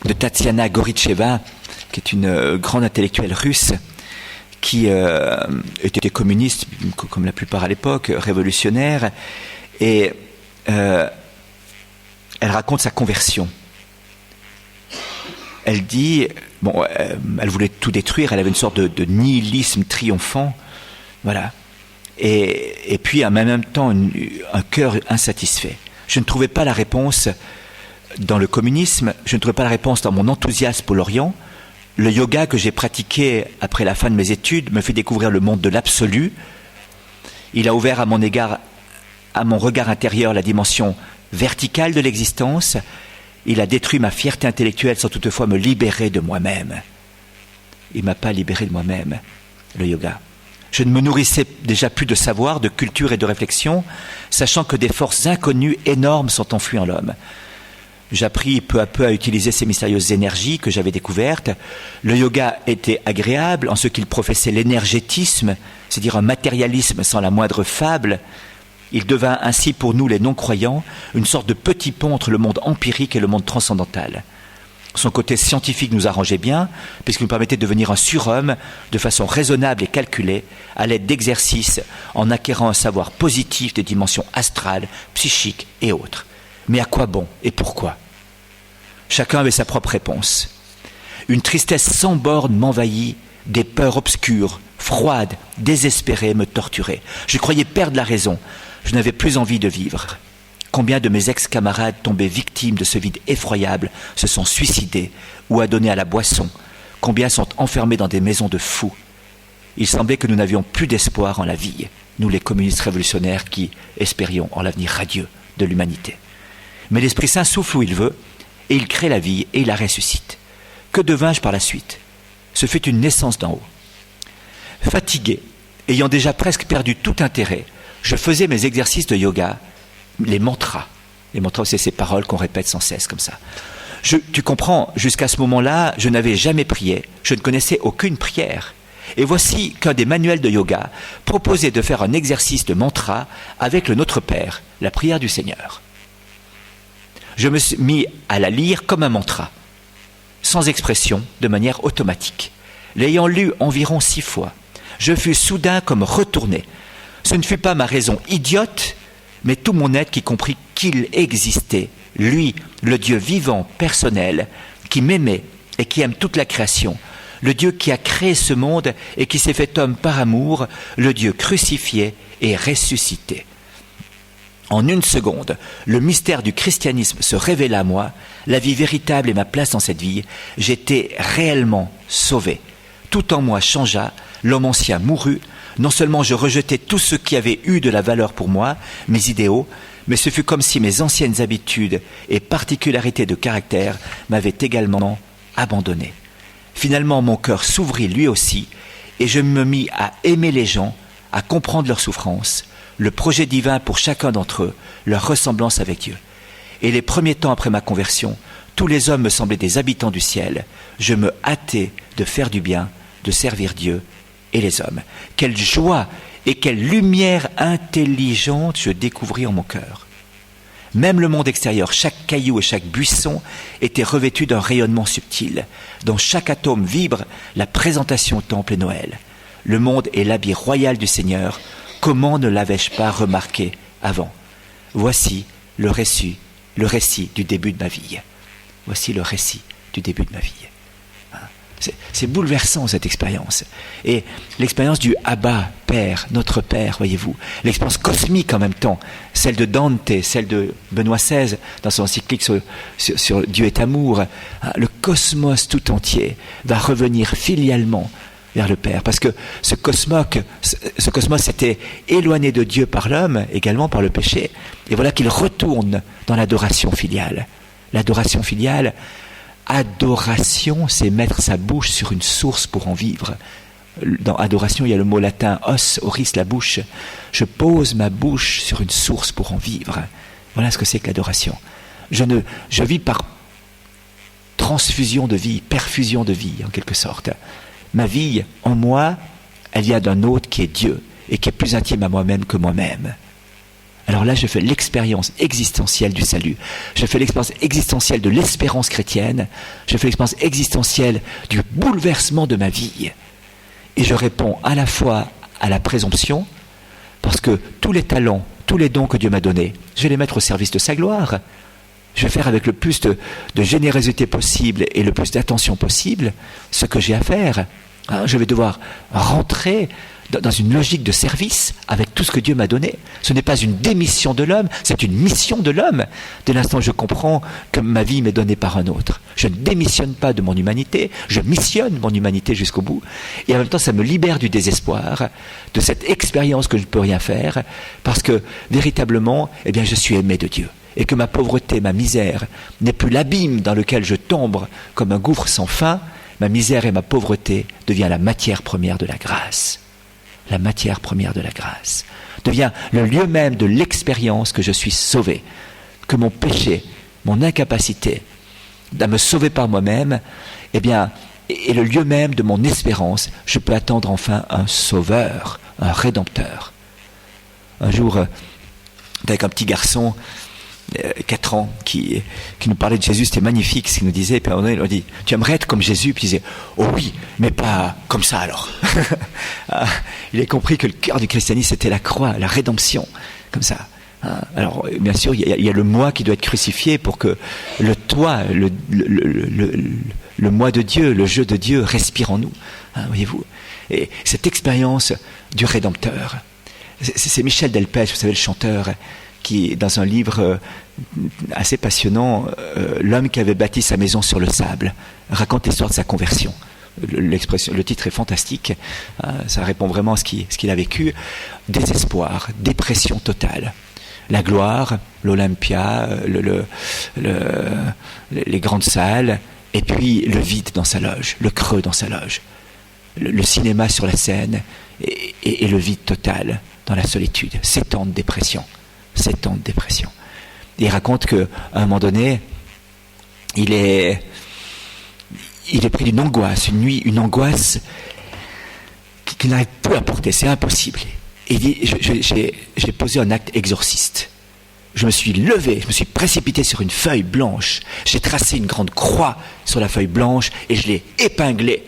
de Tatiana Goritcheva, qui est une grande intellectuelle russe, qui était communiste, comme la plupart à l'époque, révolutionnaire, et elle raconte sa conversion. Elle dit, bon, elle voulait tout détruire, elle avait une sorte de nihilisme triomphant, voilà. Et puis en même temps un cœur insatisfait. Je ne trouvais pas la réponse dans le communisme, je ne trouvais pas la réponse dans mon enthousiasme pour l'Orient. Le yoga que j'ai pratiqué après la fin de mes études me fait découvrir le monde de l'absolu. Il a ouvert à mon regard intérieur la dimension verticale de l'existence. Il a détruit ma fierté intellectuelle sans toutefois me libérer de moi-même. Il ne m'a pas libéré de moi-même, le yoga. Je ne me nourrissais déjà plus de savoir, de culture et de réflexion, sachant que des forces inconnues énormes sont enfouies en l'homme. J'appris peu à peu à utiliser ces mystérieuses énergies que j'avais découvertes. Le yoga était agréable en ce qu'il professait l'énergétisme, c'est-à-dire un matérialisme sans la moindre fable. Il devint ainsi pour nous les non-croyants une sorte de petit pont entre le monde empirique et le monde transcendantal. Son côté scientifique nous arrangeait bien, puisqu'il nous permettait de devenir un surhomme de façon raisonnable et calculée, à l'aide d'exercices, en acquérant un savoir positif des dimensions astrales, psychiques et autres. Mais à quoi bon et pourquoi? Chacun avait sa propre réponse. Une tristesse sans borne m'envahit, des peurs obscures, froides, désespérées me torturaient. Je croyais perdre la raison, je n'avais plus envie de vivre. Combien de mes ex-camarades tombés victimes de ce vide effroyable se sont suicidés ou adonnés à la boisson? Combien sont enfermés dans des maisons de fous? Il semblait que nous n'avions plus d'espoir en la vie, nous les communistes révolutionnaires qui espérions en l'avenir radieux de l'humanité. Mais l'Esprit Saint souffle où il veut, et il crée la vie et il la ressuscite. Que devins-je par la suite? Ce fut une naissance d'en haut. Fatigué, ayant déjà presque perdu tout intérêt, je faisais mes exercices de yoga, les mantras. Les mantras, c'est ces paroles qu'on répète sans cesse comme ça. Tu comprends, jusqu'à ce moment-là, je n'avais jamais prié, je ne connaissais aucune prière. Et voici qu'un des manuels de yoga proposait de faire un exercice de mantra avec le Notre Père, la prière du Seigneur. Je me suis mis à la lire comme un mantra, sans expression, de manière automatique. L'ayant lu environ 6 fois, je fus soudain comme retourné. Ce ne fut pas ma raison idiote, mais tout mon être qui comprit qu'il existait, lui, le Dieu vivant, personnel, qui m'aimait et qui aime toute la création, le Dieu qui a créé ce monde et qui s'est fait homme par amour, le Dieu crucifié et ressuscité. En une seconde, le mystère du christianisme se révéla à moi, la vie véritable et ma place dans cette vie. J'étais réellement sauvé. Tout en moi changea, l'homme ancien mourut. Non seulement je rejetais tout ce qui avait eu de la valeur pour moi, mes idéaux, mais ce fut comme si mes anciennes habitudes et particularités de caractère m'avaient également abandonné. Finalement, mon cœur s'ouvrit lui aussi, et je me mis à aimer les gens, à comprendre leurs souffrances, le projet divin pour chacun d'entre eux, leur ressemblance avec Dieu. Et les premiers temps après ma conversion, tous les hommes me semblaient des habitants du ciel. Je me hâtais de faire du bien, de servir Dieu et les hommes. Quelle joie et quelle lumière intelligente je découvris en mon cœur. Même le monde extérieur, chaque caillou et chaque buisson était revêtu d'un rayonnement subtil. Dans chaque atome vibre la présentation au temple et Noël. Le monde est l'habit royal du Seigneur. Comment ne l'avais-je pas remarqué avant? Voici le récit du début de ma vie. Voici le récit du début de ma vie. C'est bouleversant cette expérience. Et l'expérience du Abba, Père, notre Père, voyez-vous. L'expérience cosmique en même temps, celle de Dante, celle de Benoît XVI, dans son encyclique sur Dieu est amour. Le cosmos tout entier va revenir filialement vers le Père. Parce que ce cosmos s'était éloigné de Dieu par l'homme, également par le péché. Et voilà qu'il retourne dans l'adoration filiale. L'adoration filiale, adoration, c'est mettre sa bouche sur une source pour en vivre. Dans adoration, il y a le mot latin os, oris, la bouche. Je pose ma bouche sur une source pour en vivre. Voilà ce que c'est que l'adoration. Je vis par transfusion de vie, perfusion de vie, en quelque sorte. Ma vie, en moi, elle vient d'un autre qui est Dieu et qui est plus intime à moi-même que moi-même. Alors là, je fais l'expérience existentielle du salut. Je fais l'expérience existentielle de l'espérance chrétienne. Je fais l'expérience existentielle du bouleversement de ma vie. Et je réponds à la fois à la présomption, parce que tous les talents, tous les dons que Dieu m'a donnés, je vais les mettre au service de sa gloire. Je vais faire avec le plus de générosité possible et le plus d'attention possible ce que j'ai à faire. Je vais devoir rentrer dans une logique de service avec tout ce que Dieu m'a donné. Ce n'est pas une démission de l'homme, c'est une mission de l'homme. Dès l'instant où je comprends que ma vie m'est donnée par un autre. Je ne démissionne pas de mon humanité, je missionne mon humanité jusqu'au bout. Et en même temps, ça me libère du désespoir, de cette expérience que je ne peux rien faire, parce que véritablement, je suis aimé de Dieu. Et que ma pauvreté, ma misère, n'est plus l'abîme dans lequel je tombe comme un gouffre sans fin. Ma misère et ma pauvreté devient la matière première de la grâce. La matière première de la grâce devient le lieu même de l'expérience que je suis sauvé, que mon péché, mon incapacité à me sauver par moi-même, est le lieu même de mon espérance. Je peux attendre enfin un sauveur, un rédempteur. Un jour, avec un petit garçon, 4 ans, qui nous parlait de Jésus, c'était magnifique ce qu'il nous disait, puis on lui dit, tu aimerais être comme Jésus? Puis il disait, oh oui, mais pas comme ça alors. Il a compris que le cœur du christianisme c'était la croix, la rédemption, comme ça. Alors bien sûr, il y a le moi qui doit être crucifié pour que le toi, le moi de Dieu, le je de Dieu respire en nous, voyez-vous. Et cette expérience du Rédempteur, c'est Michel Delpech, vous savez, le chanteur, qui, dans un livre assez passionnant, L'homme qui avait bâti sa maison sur le sable, raconte l'histoire de sa conversion. Le titre est fantastique, ça répond vraiment à ce qu'il a vécu. Désespoir, dépression totale. La gloire, l'Olympia, les grandes salles, et puis le vide dans sa loge, le creux dans sa loge. Le cinéma sur la scène, et le vide total dans la solitude. 7 ans de dépression. 7 ans de dépression. Et il raconte qu'à un moment donné, il est pris d'une angoisse, une nuit, une angoisse qu'il n'arrive plus à porter, c'est impossible. Et il dit, j'ai posé un acte exorciste. Je me suis levé, je me suis précipité sur une feuille blanche, j'ai tracé une grande croix sur la feuille blanche et je l'ai épinglée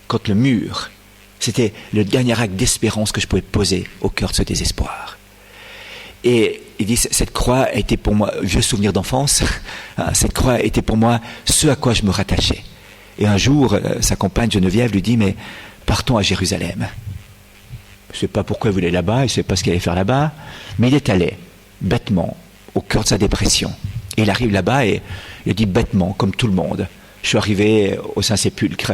contre le mur. C'était le dernier acte d'espérance que je pouvais poser au cœur de ce désespoir. Et il dit, cette croix a été pour moi, vieux souvenir d'enfance, cette croix était pour moi ce à quoi je me rattachais. Et un jour, sa compagne Geneviève lui dit, mais partons à Jérusalem. Je ne sais pas pourquoi il voulait là-bas, il ne sait pas ce qu'il allait faire là-bas, mais il est allé, bêtement, au cœur de sa dépression. Et il arrive là-bas et il dit bêtement, comme tout le monde. Je suis arrivé au Saint-Sépulcre,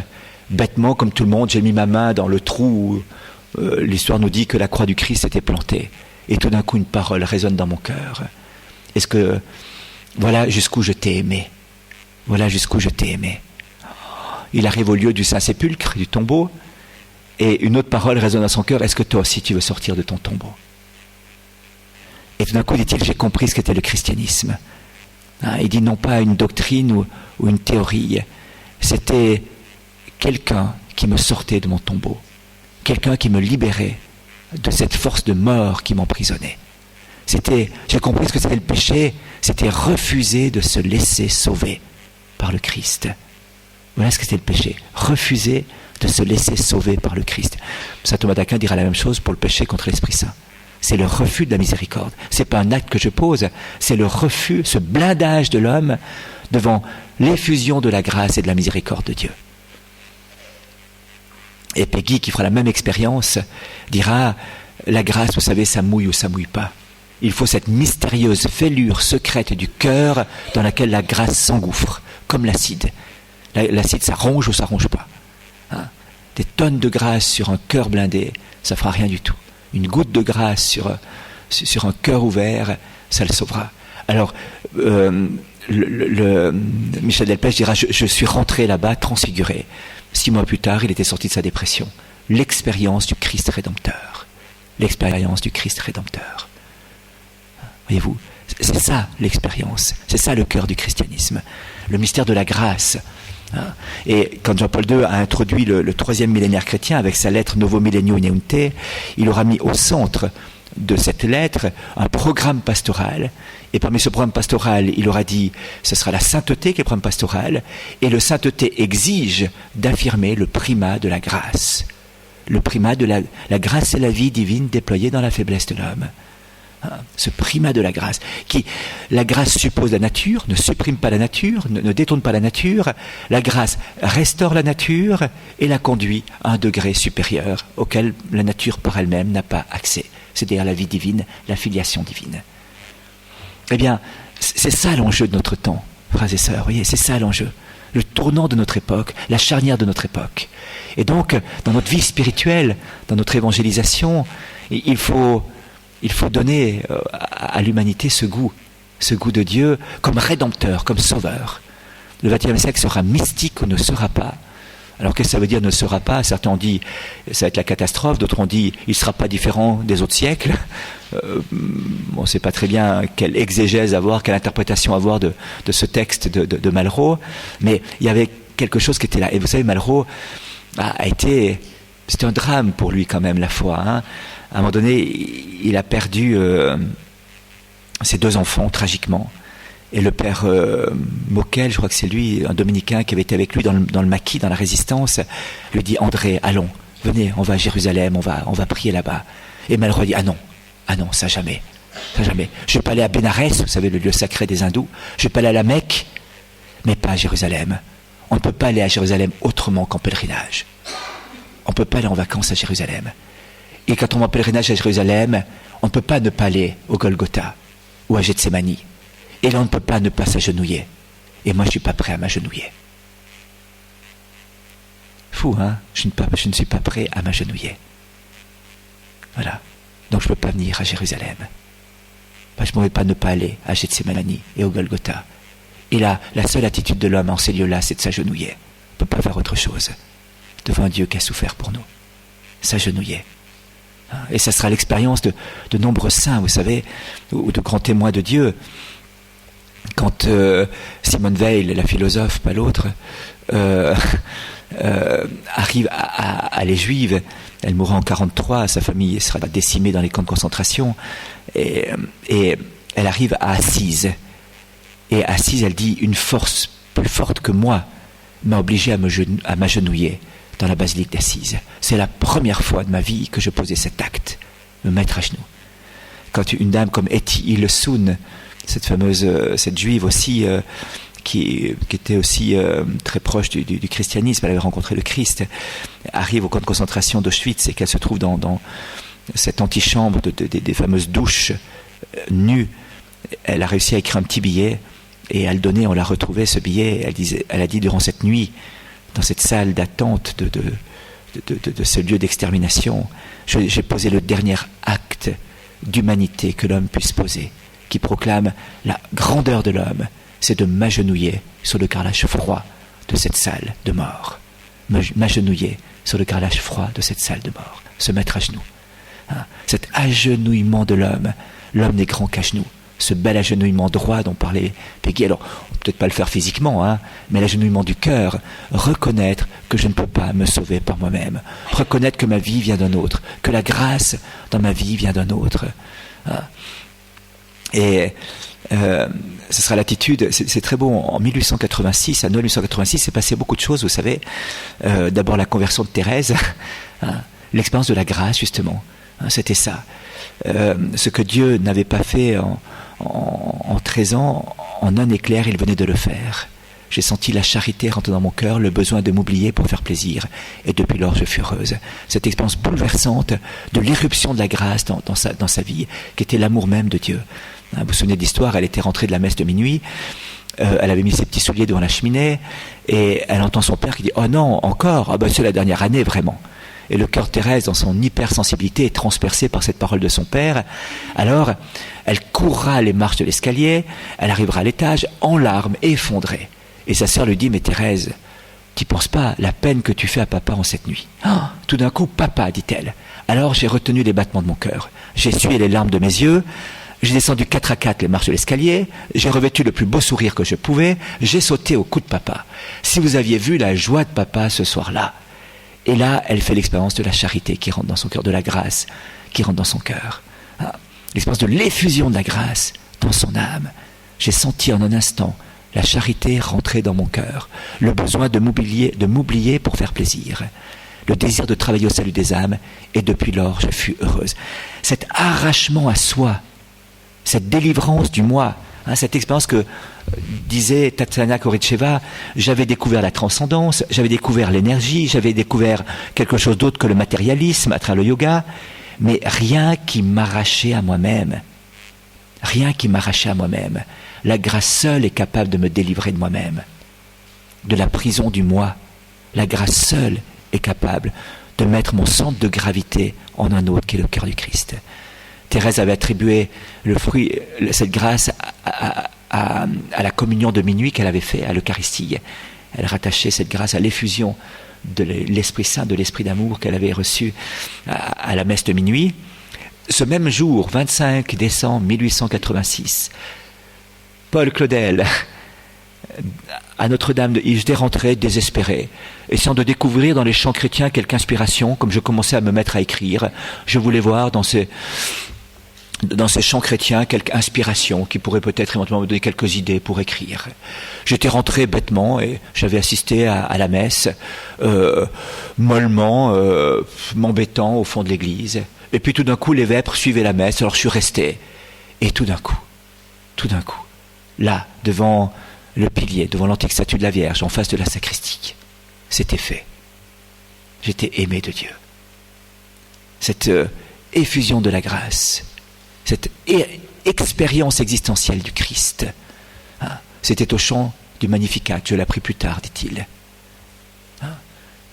bêtement, comme tout le monde, j'ai mis ma main dans le trou où l'histoire nous dit que la croix du Christ était plantée. Et tout d'un coup, une parole résonne dans mon cœur. Est-ce que, voilà jusqu'où je t'ai aimé. Voilà jusqu'où je t'ai aimé. Il arrive au lieu du Saint-Sépulcre, du tombeau, et une autre parole résonne dans son cœur. Est-ce que toi aussi tu veux sortir de ton tombeau? Et tout d'un coup, dit-il, j'ai compris ce qu'était le christianisme. Il dit non pas une doctrine ou une théorie. C'était quelqu'un qui me sortait de mon tombeau. Quelqu'un qui me libérait de cette force de mort qui m'emprisonnait. J'ai compris ce que c'était le péché, c'était refuser de se laisser sauver par le Christ. Voilà ce que c'était le péché, refuser de se laisser sauver par le Christ. Saint Thomas d'Aquin dira la même chose pour le péché contre l'Esprit Saint. C'est le refus de la miséricorde. Ce n'est pas un acte que je pose, c'est le refus, ce blindage de l'homme devant l'effusion de la grâce et de la miséricorde de Dieu. Et Peggy, qui fera la même expérience, dira, la grâce, vous savez, ça mouille ou ça mouille pas. Il faut cette mystérieuse fêlure secrète du cœur dans laquelle la grâce s'engouffre, comme l'acide. L'acide, ça ronge ou ça ronge pas. Des tonnes de grâce sur un cœur blindé, ça fera rien du tout. Une goutte de grâce sur un cœur ouvert, ça le sauvera. Alors, Michel Delpech dira, je suis rentré là-bas transfiguré. 6 mois plus tard, il était sorti de sa dépression. L'expérience du Christ rédempteur. L'expérience du Christ rédempteur. Voyez-vous, c'est ça l'expérience. C'est ça le cœur du christianisme. Le mystère de la grâce. Et quand Jean-Paul II a introduit le 3e millénaire chrétien avec sa lettre Novo Millennio Ineunte, il aura mis au centre de cette lettre un programme pastoral. Et parmi ce programme pastoral, il aura dit, ce sera la sainteté qui est le programme pastoral, et le sainteté exige d'affirmer le primat de la grâce. Le primat de la grâce et la vie divine déployée dans la faiblesse de l'homme. Ce primat de la grâce. La grâce suppose la nature, ne supprime pas la nature, ne détourne pas la nature. La grâce restaure la nature et la conduit à un degré supérieur auquel la nature par elle-même n'a pas accès. C'est-à-dire la vie divine, la filiation divine. Eh bien, c'est ça l'enjeu de notre temps, frères et sœurs, vous voyez, c'est ça l'enjeu. Le tournant de notre époque, la charnière de notre époque. Et donc, dans notre vie spirituelle, dans notre évangélisation, il faut donner à l'humanité ce goût de Dieu comme rédempteur, comme sauveur. Le XXe siècle sera mystique ou ne sera pas. Alors qu'est-ce que ça veut dire ne sera pas? Certains ont dit ça va être la catastrophe, d'autres ont dit il ne sera pas différent des autres siècles. On ne sait pas très bien quelle exégèse avoir, quelle interprétation avoir de ce texte de Malraux, mais il y avait quelque chose qui était là. Et vous savez, Malraux c'était un drame pour lui quand même, la foi. À un moment donné, il a perdu ses 2 enfants tragiquement. Et le père Moquel, je crois que c'est lui, un dominicain qui avait été avec lui dans le maquis, dans la résistance, lui dit, André, allons, venez, on va à Jérusalem, on va prier là-bas. Et Malraux dit, ah non, ça jamais. Je ne vais pas aller à Bénarès, vous savez, le lieu sacré des hindous, je ne vais pas aller à la Mecque, mais pas à Jérusalem. On ne peut pas aller à Jérusalem autrement qu'en pèlerinage. On ne peut pas aller en vacances à Jérusalem. Et quand on va en pèlerinage à Jérusalem, on ne peut pas ne pas aller au Golgotha ou à Gethsémani. Et là, on ne peut pas ne pas s'agenouiller. Et moi, je ne suis pas prêt à m'agenouiller. Fou, hein? Je ne suis pas prêt à m'agenouiller. Voilà. Donc, je ne peux pas venir à Jérusalem. Je ne pourrais pas ne pas aller à Gethsémani et au Golgotha. Et là, la seule attitude de l'homme en ces lieux-là, c'est de s'agenouiller. On ne peut pas faire autre chose devant un Dieu qui a souffert pour nous. S'agenouiller. Et ça sera l'expérience de nombreux saints, vous savez, ou de grands témoins de Dieu. Quand Simone Weil, la philosophe, pas l'autre, arrive à les Juives. Elle mourra en 1943, sa famille sera décimée dans les camps de concentration, et elle arrive à Assise. Et à Assise, elle dit, une force plus forte que moi m'a obligé à m'agenouiller dans la basilique d'Assise. C'est la première fois de ma vie que je posais cet acte, me mettre à genoux. Quand une dame comme Etty Hillesum, cette juive aussi, qui était aussi très proche du christianisme, elle avait rencontré le Christ, arrive au camp de concentration d'Auschwitz et qu'elle se trouve dans cette antichambre des fameuses douches nues. Elle a réussi à écrire un petit billet et à le donner. On l'a retrouvé, ce billet. Elle a dit durant cette nuit, dans cette salle d'attente de ce lieu d'extermination, j'ai posé le dernier acte d'humanité que l'homme puisse poser, qui proclame la grandeur de l'homme, c'est de m'agenouiller sur le carrelage froid de cette salle de mort. M'agenouiller sur le carrelage froid de cette salle de mort. Se mettre à genoux. Cet agenouillement de l'homme n'est grand qu'à genoux. Ce bel agenouillement droit dont parlait Peggy. Alors, on peut peut-être pas le faire physiquement, mais l'agenouillement du cœur. Reconnaître que je ne peux pas me sauver par moi-même. Reconnaître que ma vie vient d'un autre. Que la grâce dans ma vie vient d'un autre. Et ce sera l'attitude, c'est très beau. En 1886, à Noël 1886, s'est passé beaucoup de choses, vous savez. D'abord la conversion de Thérèse, l'expérience de la grâce, justement. C'était ça. Ce que Dieu n'avait pas fait en 13 ans, en un éclair, il venait de le faire. J'ai senti la charité rentrer dans mon cœur, le besoin de m'oublier pour faire plaisir. Et depuis lors, je fus heureuse. Cette expérience bouleversante de l'irruption de la grâce dans sa vie, qui était l'amour même de Dieu. Vous vous souvenez de l'histoire, elle était rentrée de la messe de minuit, elle avait mis ses petits souliers devant la cheminée, et elle entend son père qui dit « Oh non, encore, c'est la dernière année, vraiment ». Et le cœur de Thérèse, dans son hypersensibilité, est transpercé par cette parole de son père. Alors, elle courra les marches de l'escalier, elle arrivera à l'étage, en larmes, effondrée. Et sa sœur lui dit « Mais Thérèse, tu penses pas la peine que tu fais à papa en cette nuit ?» Tout d'un coup, « Papa » dit-elle. Alors j'ai retenu les battements de mon cœur. J'ai essuyé les larmes de mes yeux. J'ai descendu 4 à 4 les marches de l'escalier, j'ai revêtu le plus beau sourire que je pouvais, j'ai sauté au cou de papa. Si vous aviez vu la joie de papa ce soir-là. Et là, elle fait l'expérience de la charité qui rentre dans son cœur, de la grâce qui rentre dans son cœur. L'expérience de l'effusion de la grâce dans son âme. J'ai senti en un instant la charité rentrer dans mon cœur, le besoin de m'oublier pour faire plaisir, le désir de travailler au salut des âmes, et depuis lors, je fus heureuse. Cet arrachement à soi, cette délivrance du moi, cette expérience que disait Tatiana Koritcheva, j'avais découvert la transcendance, j'avais découvert l'énergie, j'avais découvert quelque chose d'autre que le matérialisme à travers le yoga, mais rien qui m'arrachait à moi-même. Rien qui m'arrachait à moi-même. La grâce seule est capable de me délivrer de moi-même, de la prison du moi. La grâce seule est capable de mettre mon centre de gravité en un autre qui est le cœur du Christ. Thérèse avait attribué cette grâce à la communion de minuit qu'elle avait fait à l'Eucharistie. Elle rattachait cette grâce à l'effusion de l'Esprit Saint, de l'Esprit d'amour qu'elle avait reçu à la messe de minuit. Ce même jour, 25 décembre 1886, Paul Claudel, à Notre-Dame de Yves, j'étais rentré désespéré, essayant de découvrir dans les chants chrétiens quelque inspiration, comme je commençais à me mettre à écrire. Je voulais voir dans ces chants chrétiens quelque inspiration qui pourrait peut-être éventuellement me donner quelques idées pour écrire. J'étais rentré bêtement et j'avais assisté à la messe, mollement, m'embêtant au fond de l'église. Et puis tout d'un coup, les vêpres suivaient la messe, alors je suis resté. Et tout d'un coup, là, devant le pilier, devant l'antique statue de la Vierge, en face de la sacristie, c'était fait. J'étais aimé de Dieu. Cette effusion de la grâce, cette expérience existentielle du Christ, c'était au chant du Magnificat, je l'ai appris plus tard, dit-il.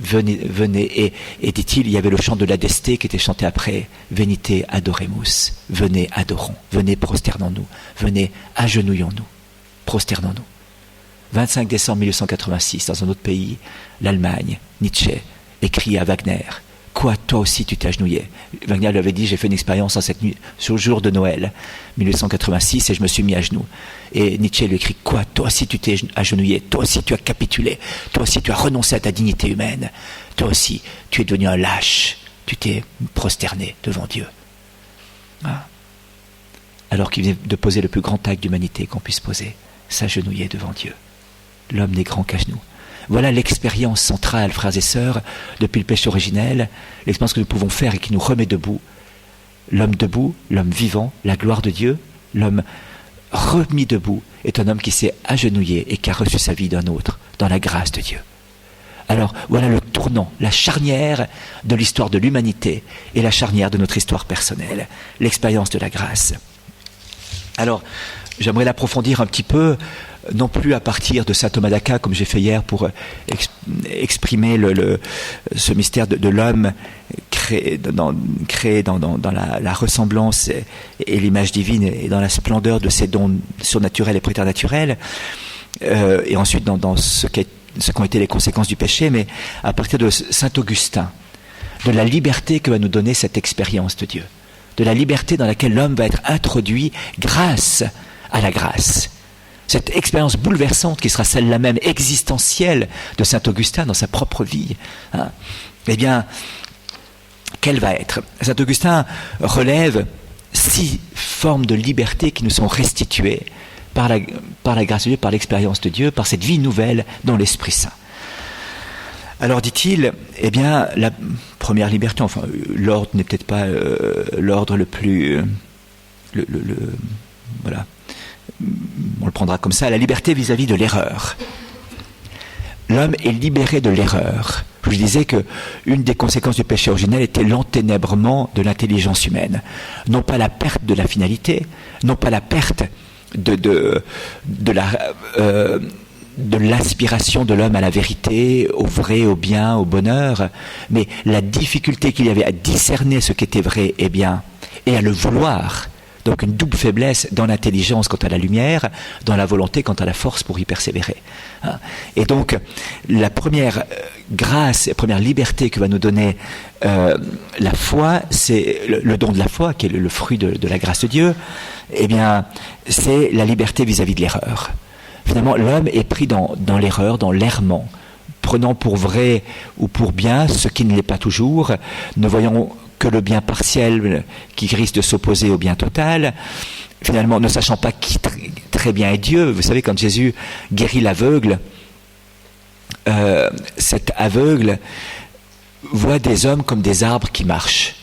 Venez, et dit-il, il y avait le chant de l'Adesté qui était chanté après, Venite adoremus, venez adorons, venez prosternons-nous, venez agenouillons-nous, prosternons-nous. 25 décembre 1886, dans un autre pays, l'Allemagne, Nietzsche écrit à Wagner, quoi, toi aussi tu t'es agenouillé? Wagner lui avait dit, j'ai fait une expérience en cette nuit, sur le jour de Noël, 1886, et je me suis mis à genoux. Et Nietzsche lui écrit, quoi, toi aussi tu t'es agenouillé, toi aussi tu as capitulé, toi aussi tu as renoncé à ta dignité humaine, toi aussi tu es devenu un lâche, tu t'es prosterné devant Dieu. Hein? Alors qu'il venait de poser le plus grand acte d'humanité qu'on puisse poser, s'agenouiller devant Dieu. L'homme n'est grand qu'à genoux. Voilà l'expérience centrale, frères et sœurs, depuis le péché originel, l'expérience que nous pouvons faire et qui nous remet debout. L'homme debout, l'homme vivant, la gloire de Dieu, l'homme remis debout est un homme qui s'est agenouillé et qui a reçu sa vie d'un autre, dans la grâce de Dieu. Alors voilà le tournant, la charnière de l'histoire de l'humanité et la charnière de notre histoire personnelle, l'expérience de la grâce. Alors, j'aimerais l'approfondir un petit peu, non plus à partir de saint Thomas d'Aquin, comme j'ai fait hier pour exprimer ce mystère de l'homme créé dans la ressemblance et l'image divine et dans la splendeur de ses dons surnaturels et préternaturels, et ensuite dans ce qu'ont été les conséquences du péché, mais à partir de saint Augustin, de la liberté que va nous donner cette expérience de Dieu, de la liberté dans laquelle l'homme va être introduit grâce à la grâce. Cette expérience bouleversante qui sera celle-là même existentielle de saint Augustin dans sa propre vie, hein, eh bien, quelle va être? Saint Augustin relève 6 formes de liberté qui nous sont restituées par la grâce de Dieu, par l'expérience de Dieu, par cette vie nouvelle dans l'Esprit Saint. Alors dit-il, eh bien, la première liberté, enfin, l'ordre n'est peut-être pas l'ordre le plus... voilà, on le prendra comme ça, la liberté vis-à-vis de l'erreur. L'homme est libéré de l'erreur. Je disais qu'une des conséquences du péché originel était l'enténèbrement de l'intelligence humaine. Non pas la perte de la finalité, non pas la perte de l'aspiration de l'homme à la vérité, au vrai, au bien, au bonheur, mais la difficulté qu'il y avait à discerner ce qui était vrai et bien, et à le vouloir. Donc une double faiblesse dans l'intelligence quant à la lumière, dans la volonté quant à la force pour y persévérer. Et donc la première grâce, la première liberté que va nous donner la foi, c'est le don de la foi, qui est le fruit de la grâce de Dieu, eh bien c'est la liberté vis-à-vis de l'erreur. Finalement, l'homme est pris dans l'erreur, dans l'errement, prenant pour vrai ou pour bien ce qui ne l'est pas toujours, ne voyant que le bien partiel qui risque de s'opposer au bien total, finalement ne sachant pas qui très bien est Dieu. Vous savez, quand Jésus guérit l'aveugle, cet aveugle voit des hommes comme des arbres qui marchent.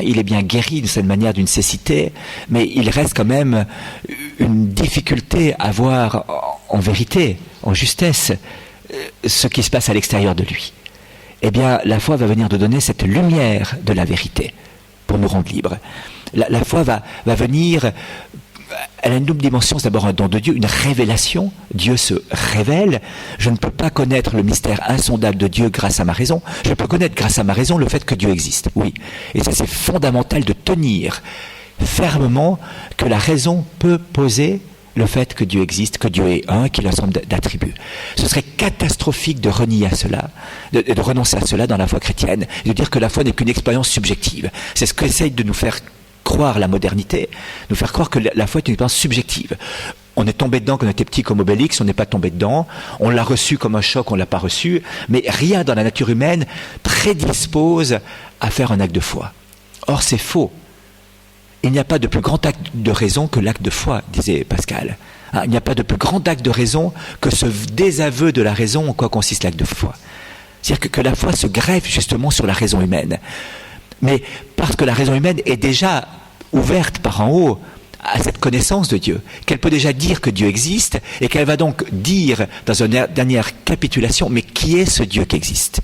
Il est bien guéri de cette manière d'une cécité, mais il reste quand même une difficulté à voir en vérité, en justesse, ce qui se passe à l'extérieur de lui. Eh bien, la foi va venir de donner cette lumière de la vérité pour nous rendre libres. La foi va venir, elle a une double dimension, c'est d'abord un don de Dieu, une révélation. Dieu se révèle. Je ne peux pas connaître le mystère insondable de Dieu grâce à ma raison. Je peux connaître grâce à ma raison le fait que Dieu existe, oui. Et ça, c'est fondamental de tenir fermement que la raison peut poser le fait que Dieu existe, que Dieu est un, qu'il a un ensemble d'attributs. Ce serait catastrophique de renier à cela, de renoncer à cela dans la foi chrétienne, et de dire que la foi n'est qu'une expérience subjective. C'est ce qu'essaye de nous faire croire la modernité, nous faire croire que la foi est une expérience subjective. On est tombé dedans quand on était petit comme Obélix, on n'est pas tombé dedans, on l'a reçu comme un choc, on ne l'a pas reçu, mais rien dans la nature humaine prédispose à faire un acte de foi. Or, c'est faux. Il n'y a pas de plus grand acte de raison que l'acte de foi, disait Pascal. Il n'y a pas de plus grand acte de raison que ce désaveu de la raison en quoi consiste l'acte de foi. C'est-à-dire que la foi se greffe justement sur la raison humaine. Mais parce que la raison humaine est déjà ouverte par en haut à cette connaissance de Dieu, qu'elle peut déjà dire que Dieu existe, et qu'elle va donc dire dans une dernière capitulation, mais qui est ce Dieu qui existe ?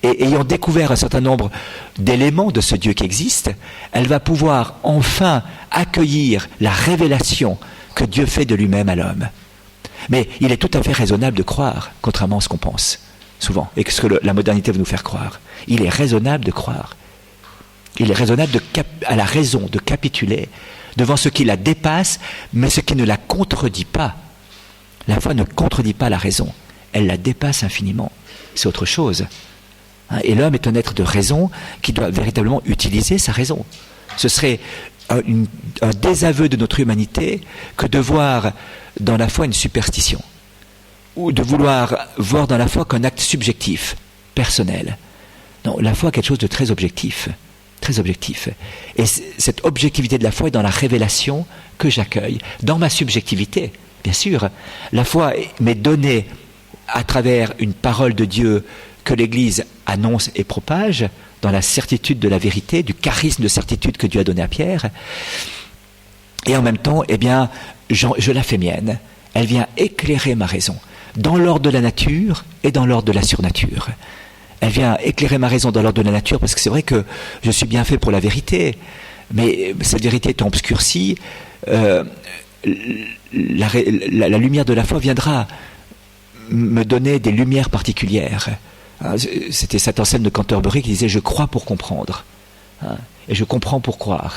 Et ayant découvert un certain nombre d'éléments de ce Dieu qui existe, elle va pouvoir enfin accueillir la révélation que Dieu fait de lui-même à l'homme. Mais il est tout à fait raisonnable de croire, contrairement à ce qu'on pense, souvent, et ce que la modernité veut nous faire croire. Il est raisonnable de croire. Il est raisonnable à la raison de capituler devant ce qui la dépasse, mais ce qui ne la contredit pas. La foi ne contredit pas la raison, elle la dépasse infiniment. C'est autre chose. Et l'homme est un être de raison qui doit véritablement utiliser sa raison. Ce serait un désaveu de notre humanité que de voir dans la foi une superstition, ou de vouloir voir dans la foi qu'un acte subjectif, personnel. Non, la foi est quelque chose de très objectif. Très objectif. Et cette objectivité de la foi est dans la révélation que j'accueille, dans ma subjectivité, bien sûr. La foi m'est donnée à travers une parole de Dieu que l'Église annonce et propage, dans la certitude de la vérité, du charisme de certitude que Dieu a donné à Pierre. Et en même temps, eh bien, je la fais mienne. Elle vient éclairer ma raison, dans l'ordre de la nature et dans l'ordre de la surnature. Elle vient éclairer ma raison dans l'ordre de la nature, parce que c'est vrai que je suis bien fait pour la vérité, mais cette vérité étant obscurcie, la lumière de la foi viendra me donner des lumières particulières. C'était Saint Anselme de Canterbury qui disait « Je crois pour comprendre ». Et je comprends pour croire.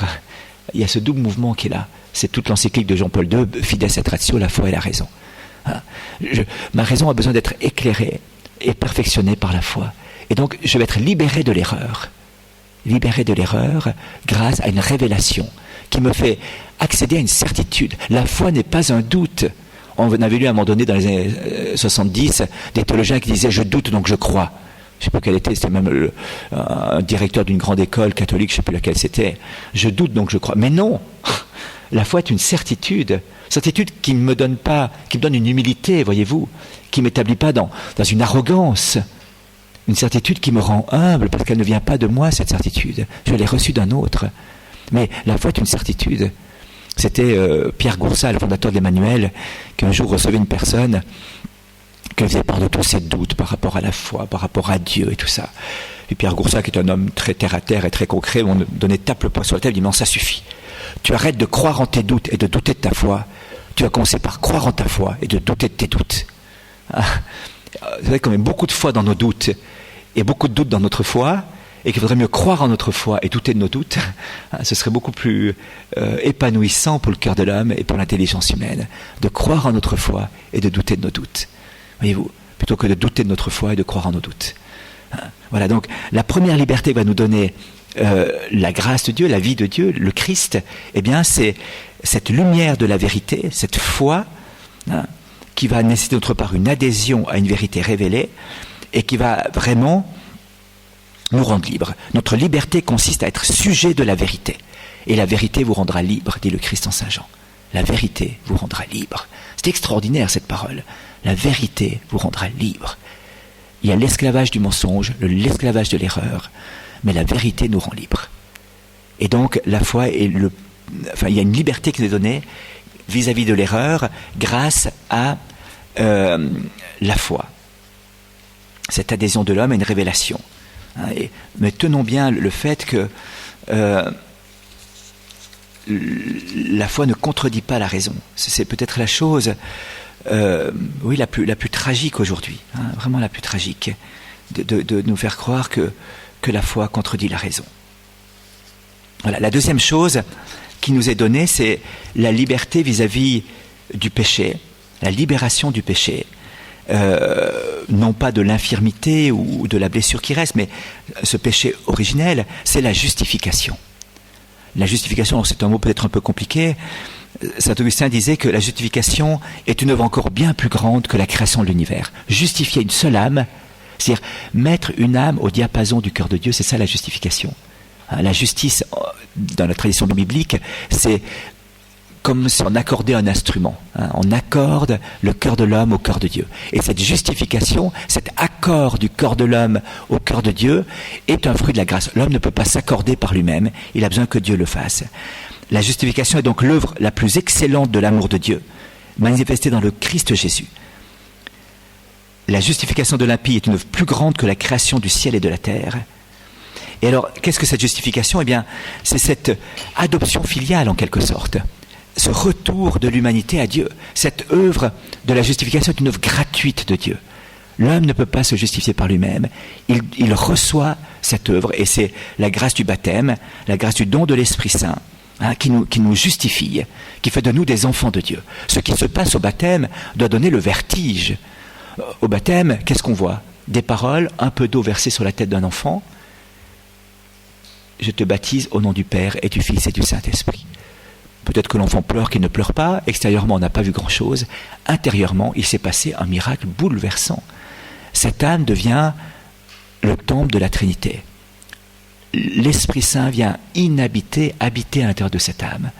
Il y a ce double mouvement qui est là. C'est toute l'encyclique de Jean-Paul II, « Fides et ratio », la foi et la raison. Ma raison a besoin d'être éclairée et perfectionnée par la foi. Et donc, je vais être libéré de l'erreur. Libéré de l'erreur grâce à une révélation qui me fait accéder à une certitude. La foi n'est pas un doute. On avait lu à un moment donné dans les années 70 des théologiens qui disaient « je doute donc je crois ». Je ne sais pas quel était, c'était même un directeur d'une grande école catholique, je ne sais plus laquelle c'était. « Je doute donc je crois ». Mais non, la foi est une certitude. Certitude qui ne me donne pas, qui me donne une humilité, voyez-vous, qui ne m'établit pas dans une arrogance. Une certitude qui me rend humble, parce qu'elle ne vient pas de moi, cette certitude. Je l'ai reçue d'un autre. Mais la foi est une certitude. C'était Pierre Goursat, le fondateur de l'Emmanuel, qui un jour recevait une personne qui faisait part de tous ses doutes par rapport à la foi, par rapport à Dieu et tout ça. Et Pierre Goursat, qui est un homme très terre-à-terre et très concret, on donnait tape le poing sur la table, il dit « non, ça suffit. Tu arrêtes de croire en tes doutes et de douter de ta foi. Tu vas commencer par croire en ta foi et de douter de tes doutes. » Vous savez qu'on met beaucoup de foi dans nos doutes et beaucoup de doutes dans notre foi, et qu'il faudrait mieux croire en notre foi et douter de nos doutes. Ce serait beaucoup plus épanouissant pour le cœur de l'homme et pour l'intelligence humaine, de croire en notre foi et de douter de nos doutes. Voyez-vous, plutôt que de douter de notre foi et de croire en nos doutes. Voilà, donc la première liberté va nous donner la grâce de Dieu, la vie de Dieu, le Christ. Eh bien, c'est cette lumière de la vérité, cette foi, qui va nécessiter d'autre part une adhésion à une vérité révélée et qui va vraiment nous rendre libres. Notre liberté consiste à être sujet de la vérité. Et la vérité vous rendra libre, dit le Christ en Saint Jean. La vérité vous rendra libre. C'est extraordinaire cette parole. La vérité vous rendra libre. Il y a l'esclavage du mensonge, l'esclavage de l'erreur, mais la vérité nous rend libres. Et donc la foi est il y a une liberté qui nous est donnée vis-à-vis de l'erreur grâce à la foi. Cette adhésion de l'homme à une révélation. Mais tenons bien le fait que la foi ne contredit pas la raison. C'est peut-être la chose oui, la plus tragique aujourd'hui, vraiment la plus tragique, de nous faire croire que la foi contredit la raison. Voilà. La deuxième chose qui nous est donnée, c'est la liberté vis-à-vis du péché, la libération du péché. Non pas de l'infirmité ou de la blessure qui reste, mais ce péché originel, c'est la justification. La justification, c'est un mot peut-être un peu compliqué. Saint Augustin disait que la justification est une œuvre encore bien plus grande que la création de l'univers. Justifier une seule âme, c'est-à-dire mettre une âme au diapason du cœur de Dieu, c'est ça la justification. La justice, dans la tradition biblique, c'est comme si on accordait un instrument. On accorde le cœur de l'homme au cœur de Dieu. Et cette justification, cet accord du cœur de l'homme au cœur de Dieu est un fruit de la grâce. L'homme ne peut pas s'accorder par lui-même, il a besoin que Dieu le fasse. La justification est donc l'œuvre la plus excellente de l'amour de Dieu, manifestée dans le Christ Jésus. La justification de l'impie est une œuvre plus grande que la création du ciel et de la terre. Et alors, qu'est-ce que cette justification ? Eh bien, c'est cette adoption filiale en quelque sorte. Ce retour de l'humanité à Dieu. Cette œuvre de la justification est une œuvre gratuite de Dieu. L'homme ne peut pas se justifier par lui-même. Il reçoit cette œuvre et c'est la grâce du baptême, la grâce du don de l'Esprit Saint qui nous justifie, qui fait de nous des enfants de Dieu. Ce qui se passe au baptême doit donner le vertige. Au baptême, qu'est-ce qu'on voit ? des paroles, un peu d'eau versée sur la tête d'un enfant. Je te baptise au nom du Père et du Fils et du Saint-Esprit. Peut-être que l'enfant pleure qu'il ne pleure pas. Extérieurement, on n'a pas vu grand-chose. Intérieurement, il s'est passé un miracle bouleversant. Cette âme devient le temple de la Trinité. L'Esprit Saint vient habiter à l'intérieur de cette âme.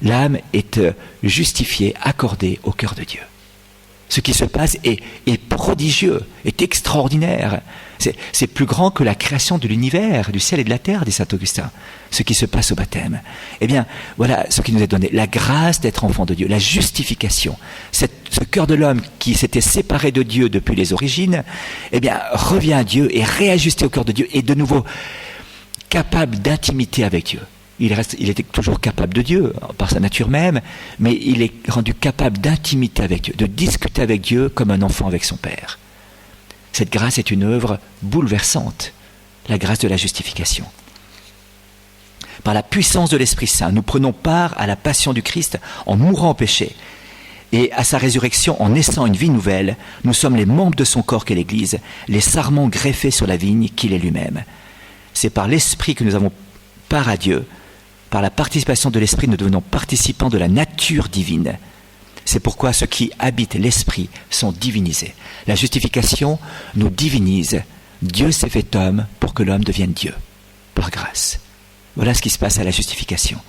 L'âme est justifiée, accordée au cœur de Dieu. Ce qui se passe est prodigieux, est extraordinaire. C'est plus grand que la création de l'univers, du ciel et de la terre, dit saint Augustin, ce qui se passe au baptême. Eh bien, voilà ce qui nous est donné. La grâce d'être enfant de Dieu, la justification. Ce cœur de l'homme qui s'était séparé de Dieu depuis les origines, eh bien, revient à Dieu et réajusté au cœur de Dieu et de nouveau capable d'intimité avec Dieu. Il était toujours capable de Dieu, par sa nature même, mais il est rendu capable d'intimité avec Dieu, de discuter avec Dieu comme un enfant avec son Père. Cette grâce est une œuvre bouleversante, la grâce de la justification. Par la puissance de l'Esprit Saint, nous prenons part à la passion du Christ en mourant au péché, et à sa résurrection en naissant une vie nouvelle. Nous sommes les membres de son corps qu'est l'Église, les sarments greffés sur la vigne qu'il est lui-même. C'est par l'Esprit que nous avons part à Dieu. Par la participation de l'Esprit, nous devenons participants de la nature divine. C'est pourquoi ceux qui habitent l'Esprit sont divinisés. La justification nous divinise. Dieu s'est fait homme pour que l'homme devienne Dieu, par grâce. Voilà ce qui se passe à la justification.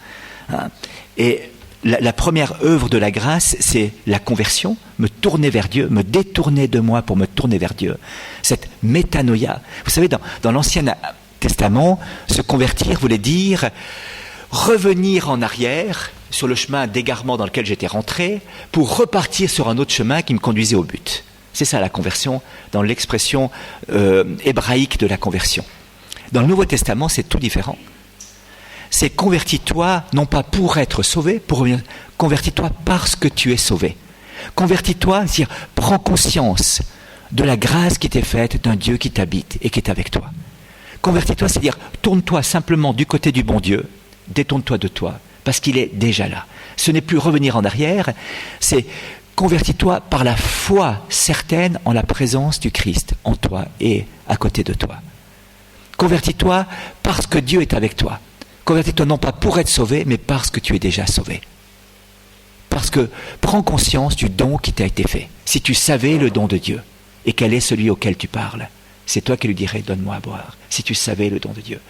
Et la première œuvre de la grâce, c'est la conversion, me tourner vers Dieu, me détourner de moi pour me tourner vers Dieu. Cette métanoïa. Vous savez, dans l'Ancien Testament, se convertir voulait dire revenir en arrière sur le chemin d'égarement dans lequel j'étais rentré pour repartir sur un autre chemin qui me conduisait au but. C'est ça la conversion dans l'expression hébraïque de la conversion. Dans le Nouveau Testament, c'est tout différent. C'est convertis-toi non pas pour être sauvé, convertis-toi parce que tu es sauvé. Convertis-toi, c'est-à-dire prends conscience de la grâce qui t'est faite d'un Dieu qui t'habite et qui est avec toi. Convertis-toi, c'est-à-dire tourne-toi simplement du côté du bon Dieu, détourne-toi de toi, parce qu'il est déjà là. Ce n'est plus revenir en arrière, c'est convertis-toi par la foi certaine en la présence du Christ en toi et à côté de toi. Convertis-toi parce que Dieu est avec toi. Convertis-toi non pas pour être sauvé, mais parce que tu es déjà sauvé. Parce que prends conscience du don qui t'a été fait. Si tu savais le don de Dieu, et quel est celui auquel tu parles, c'est toi qui lui dirais « donne-moi à boire », si tu savais le don de Dieu.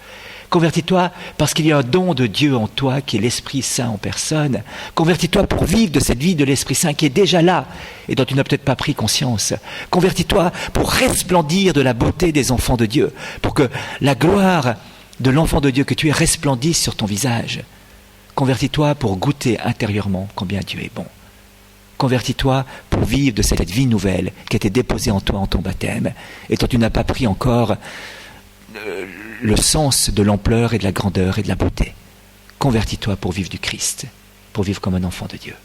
Convertis-toi parce qu'il y a un don de Dieu en toi qui est l'Esprit Saint en personne. Convertis-toi pour vivre de cette vie de l'Esprit Saint qui est déjà là et dont tu n'as peut-être pas pris conscience. Convertis-toi pour resplendir de la beauté des enfants de Dieu, pour que la gloire de l'enfant de Dieu que tu es resplendisse sur ton visage. Convertis-toi pour goûter intérieurement combien Dieu est bon. Convertis-toi pour vivre de cette vie nouvelle qui a été déposée en toi en ton baptême et dont tu n'as pas pris encore le sens de l'ampleur et de la grandeur et de la beauté. Convertis-toi pour vivre du Christ, pour vivre comme un enfant de Dieu.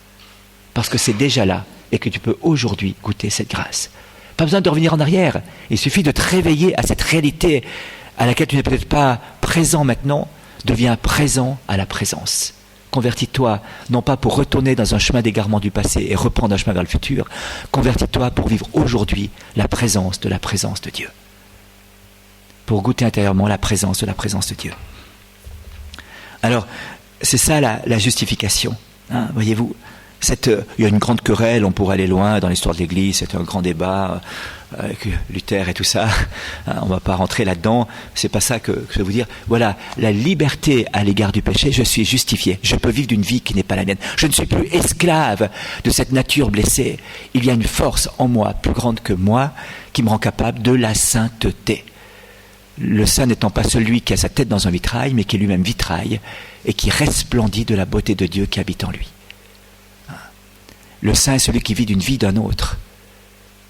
Parce que c'est déjà là et que tu peux aujourd'hui goûter cette grâce. Pas besoin de revenir en arrière. Il suffit de te réveiller à cette réalité à laquelle tu n'es peut-être pas présent maintenant. Deviens présent à la présence. Convertis-toi, non pas pour retourner dans un chemin d'égarement du passé et reprendre un chemin vers le futur. Convertis-toi pour vivre aujourd'hui la présence de Dieu. Pour goûter intérieurement la présence de Dieu. Alors, c'est ça la justification. Hein, voyez-vous, il y a une grande querelle, on pourrait aller loin dans l'histoire de l'Église, c'est un grand débat avec Luther et tout ça. Hein, on ne va pas rentrer là-dedans, c'est pas ça que je veux vous dire. Voilà, la liberté à l'égard du péché, je suis justifié. Je peux vivre d'une vie qui n'est pas la mienne. Je ne suis plus esclave de cette nature blessée. Il y a une force en moi, plus grande que moi, qui me rend capable de la sainteté. Le saint n'étant pas celui qui a sa tête dans un vitrail, mais qui est lui-même vitrail, et qui resplendit de la beauté de Dieu qui habite en lui. Le saint est celui qui vit d'une vie d'un autre.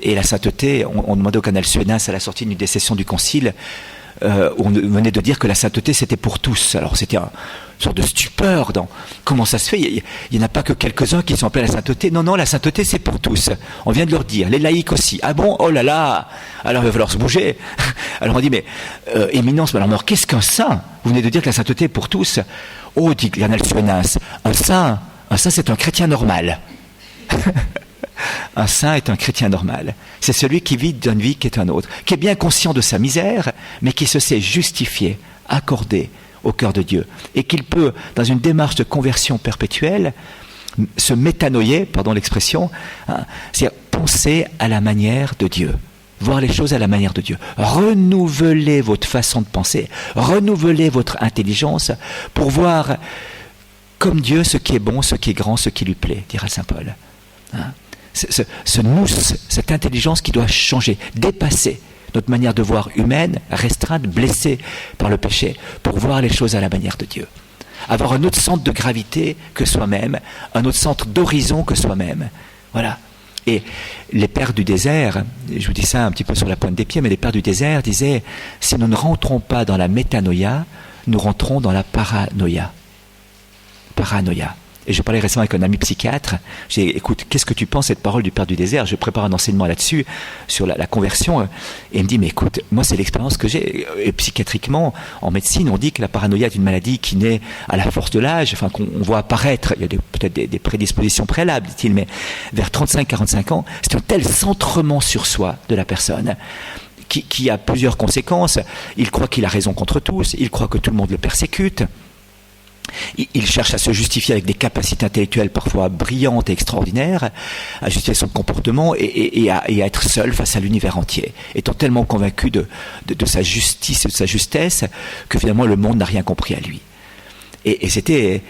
Et la sainteté, on demandait au canal Suénas à la sortie d'une des sessions du concile, où on venait de dire que la sainteté c'était pour tous. Alors c'était une sorte de stupeur dans comment ça se fait. Il n'y en a pas que quelques-uns qui sont appelés à la sainteté. Non, la sainteté c'est pour tous. On vient de leur dire, les laïcs aussi. Ah bon, oh là là, alors il va falloir se bouger. Alors on dit, mais éminence, alors qu'est-ce qu'un saint? Vous venez de dire que la sainteté est pour tous. Oh, dit le canal Suénas, un saint c'est un chrétien normal. Un saint est un chrétien normal. C'est celui qui vit d'une vie qui est un autre, qui est bien conscient de sa misère, mais qui se sait justifié, accordé au cœur de Dieu, et qu'il peut, dans une démarche de conversion perpétuelle, se métanoïer, pardon l'expression, c'est-à-dire penser à la manière de Dieu, voir les choses à la manière de Dieu, renouveler votre façon de penser, renouveler votre intelligence pour voir comme Dieu ce qui est bon, ce qui est grand, ce qui lui plaît, dira saint Paul. Ce nous, cette intelligence qui doit changer, dépasser notre manière de voir humaine, restreinte, blessée par le péché, pour voir les choses à la manière de Dieu. Avoir un autre centre de gravité que soi-même, un autre centre d'horizon que soi-même. Voilà. Et les pères du désert, je vous dis ça un petit peu sur la pointe des pieds, mais les pères du désert disaient, si nous ne rentrons pas dans la métanoïa, nous rentrons dans la paranoïa. Paranoïa. Et je parlais récemment avec un ami psychiatre. J'ai dit, écoute, qu'est-ce que tu penses de cette parole du Père du désert? Je prépare un enseignement là-dessus, sur la conversion. Et il me dit, mais écoute, moi c'est l'expérience que j'ai. Et psychiatriquement, en médecine, on dit que la paranoïa est une maladie qui naît à la force de l'âge, enfin qu'on voit apparaître. Il y a peut-être des prédispositions préalables, dit-il, mais vers 35-45 ans, c'est un tel centrement sur soi de la personne qui a plusieurs conséquences. Il croit qu'il a raison contre tous, il croit que tout le monde le persécute. Il cherche à se justifier avec des capacités intellectuelles parfois brillantes et extraordinaires, à justifier son comportement et à être seul face à l'univers entier, étant tellement convaincu de sa justice et de sa justesse que finalement le monde n'a rien compris à lui. Et c'est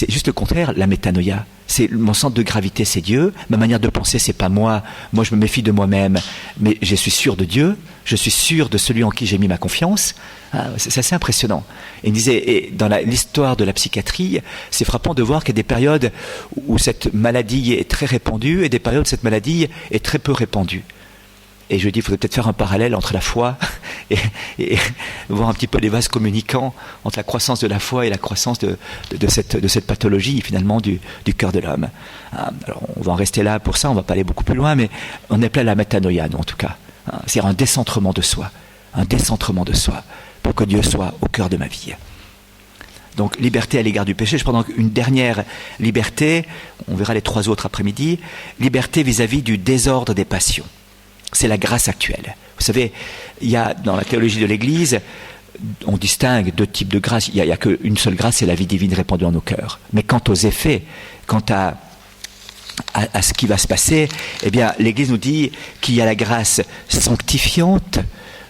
juste le contraire, la métanoïa. C'est mon centre de gravité, c'est Dieu. Ma manière de penser, c'est pas moi. Moi, je me méfie de moi-même, mais je suis sûr de Dieu. Je suis sûr de celui en qui j'ai mis ma confiance. C'est assez impressionnant. Et il disait, et dans l'histoire de la psychiatrie, c'est frappant de voir qu'il y a des périodes où cette maladie est très répandue et des périodes où cette maladie est très peu répandue. Et je dis, il faudrait peut-être faire un parallèle entre la foi et voir un petit peu les vases communicants entre la croissance de la foi et la croissance de cette pathologie, finalement, du cœur de l'homme. Alors, on va en rester là pour ça, on ne va pas aller beaucoup plus loin, mais on est plein à la métanoïa, nous, en tout cas. C'est-à-dire un décentrement de soi, pour que Dieu soit au cœur de ma vie. Donc, liberté à l'égard du péché. Je prends donc une dernière liberté, on verra les 3 autres après-midi, liberté vis-à-vis du désordre des passions. C'est la grâce actuelle. Vous savez, il y a dans la théologie de l'Église, on distingue 2 types de grâce. Il n'y a qu'une seule grâce, c'est la vie divine répandue en nos cœurs. Mais quant aux effets, quant à ce qui va se passer, eh bien, l'Église nous dit qu'il y a la grâce sanctifiante,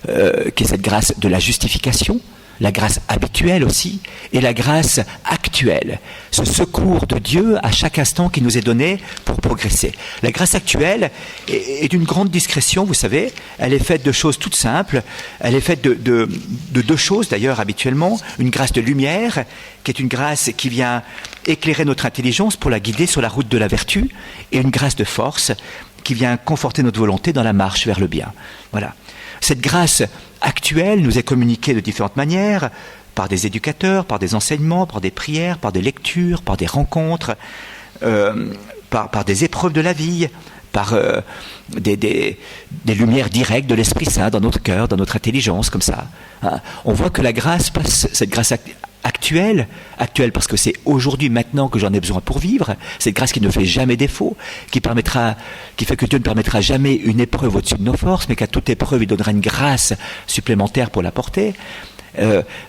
qui est cette grâce de la justification, la grâce habituelle aussi, et la grâce actuelle, ce secours de Dieu à chaque instant qui nous est donné pour progresser. La grâce actuelle est d'une grande discrétion, vous savez, elle est faite de choses toutes simples, elle est faite de 2 choses d'ailleurs habituellement, une grâce de lumière, qui est une grâce qui vient éclairer notre intelligence pour la guider sur la route de la vertu, et une grâce de force qui vient conforter notre volonté dans la marche vers le bien. Voilà. Cette grâce actuelle nous est communiquée de différentes manières, par des éducateurs, par des enseignements, par des prières, par des lectures, par des rencontres, par des épreuves de la vie, par des lumières directes de l'Esprit Saint dans notre cœur, dans notre intelligence, comme ça. On voit que la grâce passe, cette grâce actuelle parce que c'est aujourd'hui, maintenant que j'en ai besoin pour vivre, cette grâce qui ne fait jamais défaut, qui fait que Dieu ne permettra jamais une épreuve au-dessus de nos forces, mais qu'à toute épreuve, il donnera une grâce supplémentaire pour la porter.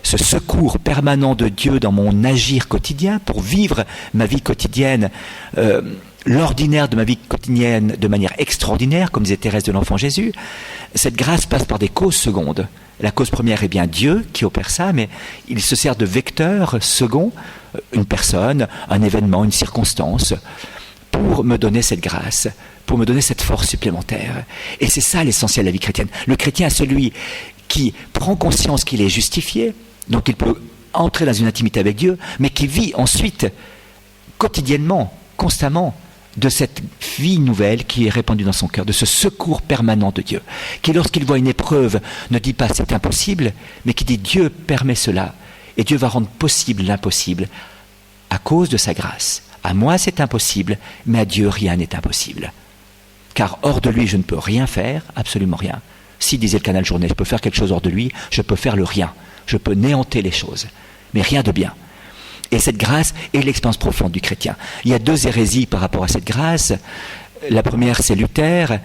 Ce secours permanent de Dieu dans mon agir quotidien, pour vivre ma vie quotidienne, l'ordinaire de ma vie quotidienne de manière extraordinaire, comme disait Thérèse de l'Enfant Jésus. Cette grâce passe par des causes secondes. La cause première est bien Dieu qui opère ça, mais il se sert de vecteur second, une personne, un événement, une circonstance, pour me donner cette grâce, pour me donner cette force supplémentaire. Et c'est ça l'essentiel de la vie chrétienne. Le chrétien est celui qui prend conscience qu'il est justifié, donc il peut entrer dans une intimité avec Dieu, mais qui vit ensuite, quotidiennement, constamment, de cette vie nouvelle qui est répandue dans son cœur, de ce secours permanent de Dieu, qui lorsqu'il voit une épreuve ne dit pas c'est impossible, mais qui dit Dieu permet cela, et Dieu va rendre possible l'impossible à cause de sa grâce. À moi c'est impossible, mais à Dieu rien n'est impossible. Car hors de lui je ne peux rien faire, absolument rien. Si, disait le Canal Journée, je peux faire quelque chose hors de lui, je peux faire le rien, je peux néanter les choses, mais rien de bien. Et cette grâce est l'expérience profonde du chrétien. Il y a 2 hérésies par rapport à cette grâce. la première, c'est Luther,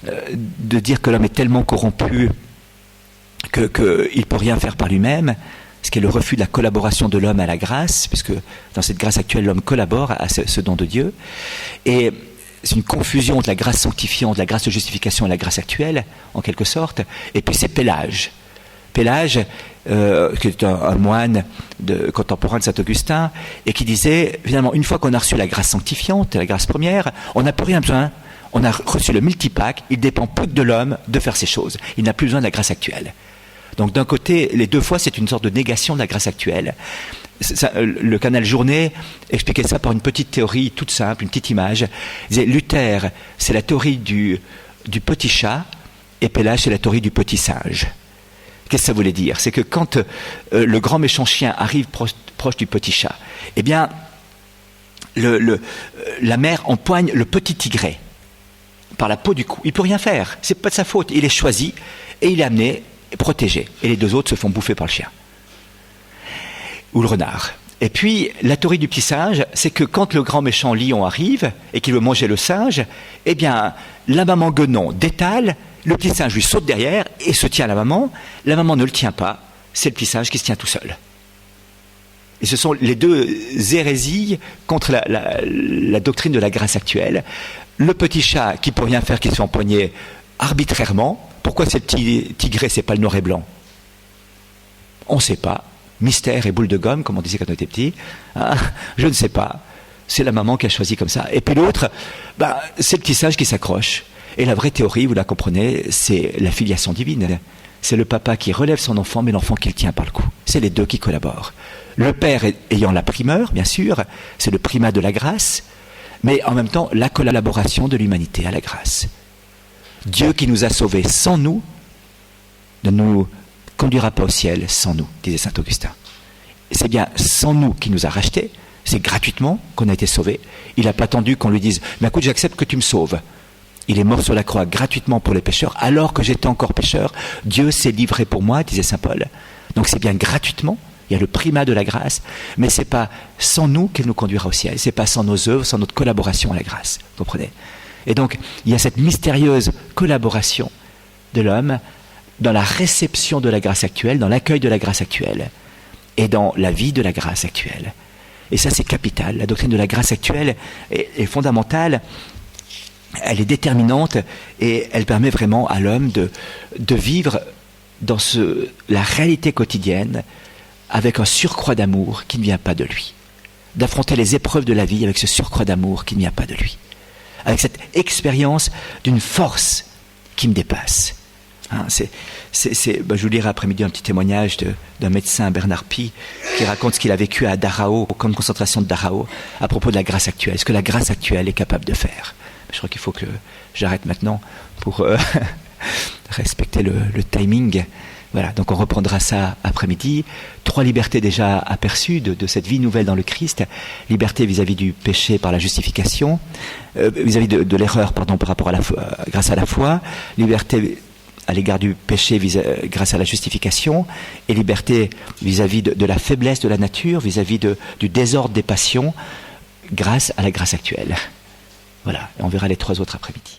de dire que l'homme est tellement corrompu qu'il ne peut rien faire par lui-même, ce qui est le refus de la collaboration de l'homme à la grâce, puisque dans cette grâce actuelle, l'homme collabore à ce don de Dieu. Et c'est une confusion entre la grâce sanctifiante, la grâce de justification et la grâce actuelle, en quelque sorte. Et puis c'est Pélage. Pélage, qui est un moine contemporain de Saint-Augustin, et qui disait, finalement, une fois qu'on a reçu la grâce sanctifiante, la grâce première, on n'a plus rien besoin. On a reçu le multipack, il dépend plus que de l'homme de faire ces choses. Il n'a plus besoin de la grâce actuelle. Donc d'un côté, les deux fois, c'est une sorte de négation de la grâce actuelle. Le canal Journée expliquait ça par une petite théorie toute simple, une petite image. Il disait, Luther, c'est la théorie du petit chat, et Pélage, c'est la théorie du petit singe. Qu'est-ce que ça voulait dire? C'est que quand le grand méchant chien arrive proche du petit chat, eh bien, la mère empoigne le petit tigret par la peau du cou. Il ne peut rien faire, c'est pas de sa faute. Il est choisi et il est amené, protégé. Et les deux autres se font bouffer par le chien. Ou le renard. Et puis, la théorie du petit singe, c'est que quand le grand méchant lion arrive et qu'il veut manger le singe, eh bien, la maman guenon détale, le petit singe lui saute derrière et se tient à la maman ne le tient pas, c'est le petit singe qui se tient tout seul. Et ce sont les deux hérésies contre la doctrine de la grâce actuelle. Le petit chat qui ne peut rien faire, qui se fait empoigner arbitrairement. Pourquoi ce petit tigret, c'est pas le noir et blanc? On ne sait pas. Mystère et boule de gomme, comme on disait quand on était petit. Hein, je ne sais pas. C'est la maman qui a choisi comme ça. Et puis l'autre, c'est le petit singe qui s'accroche. Et la vraie théorie, vous la comprenez, c'est la filiation divine. C'est le papa qui relève son enfant, mais l'enfant qui le tient par le cou. C'est les deux qui collaborent. Le père ayant la primeur, bien sûr, c'est le primat de la grâce, mais en même temps, la collaboration de l'humanité à la grâce. Dieu qui nous a sauvés sans nous ne nous conduira pas au ciel sans nous, disait saint Augustin. C'est bien sans nous qu'il nous a rachetés, c'est gratuitement qu'on a été sauvés. Il n'a pas attendu qu'on lui dise « Mais écoute, j'accepte que tu me sauves ». Il est mort sur la croix gratuitement pour les pécheurs, alors que j'étais encore pécheur. Dieu s'est livré pour moi, disait saint Paul. Donc c'est bien gratuitement, il y a le primat de la grâce, mais ce n'est pas sans nous qu'il nous conduira au ciel. Ce n'est pas sans nos œuvres, sans notre collaboration à la grâce. Vous comprenez? Et donc, il y a cette mystérieuse collaboration de l'homme dans la réception de la grâce actuelle, dans l'accueil de la grâce actuelle, et dans la vie de la grâce actuelle. Et ça, c'est capital. La doctrine de la grâce actuelle est fondamentale. Elle est déterminante et elle permet vraiment à l'homme de vivre dans la réalité quotidienne avec un surcroît d'amour qui ne vient pas de lui. D'affronter les épreuves de la vie avec ce surcroît d'amour qui ne vient pas de lui. Avec cette expérience d'une force qui me dépasse. Hein, je vous lirai après-midi un petit témoignage d'un médecin, Bernard Pie, qui raconte ce qu'il a vécu à Dachau, au camp de concentration de Dachau, à propos de la grâce actuelle, ce que la grâce actuelle est capable de faire. Je crois qu'il faut que j'arrête maintenant pour respecter le timing. Voilà, donc on reprendra ça après-midi. 3 libertés déjà aperçues de cette vie nouvelle dans le Christ. Liberté vis-à-vis du péché par la justification, vis-à-vis de l'erreur, par rapport à la foi, grâce à la foi. Liberté à l'égard du péché grâce à la justification, et liberté vis-à-vis de la faiblesse de la nature, vis-à-vis du désordre des passions, grâce à la grâce actuelle. Voilà, et on verra les 3 autres après-midi.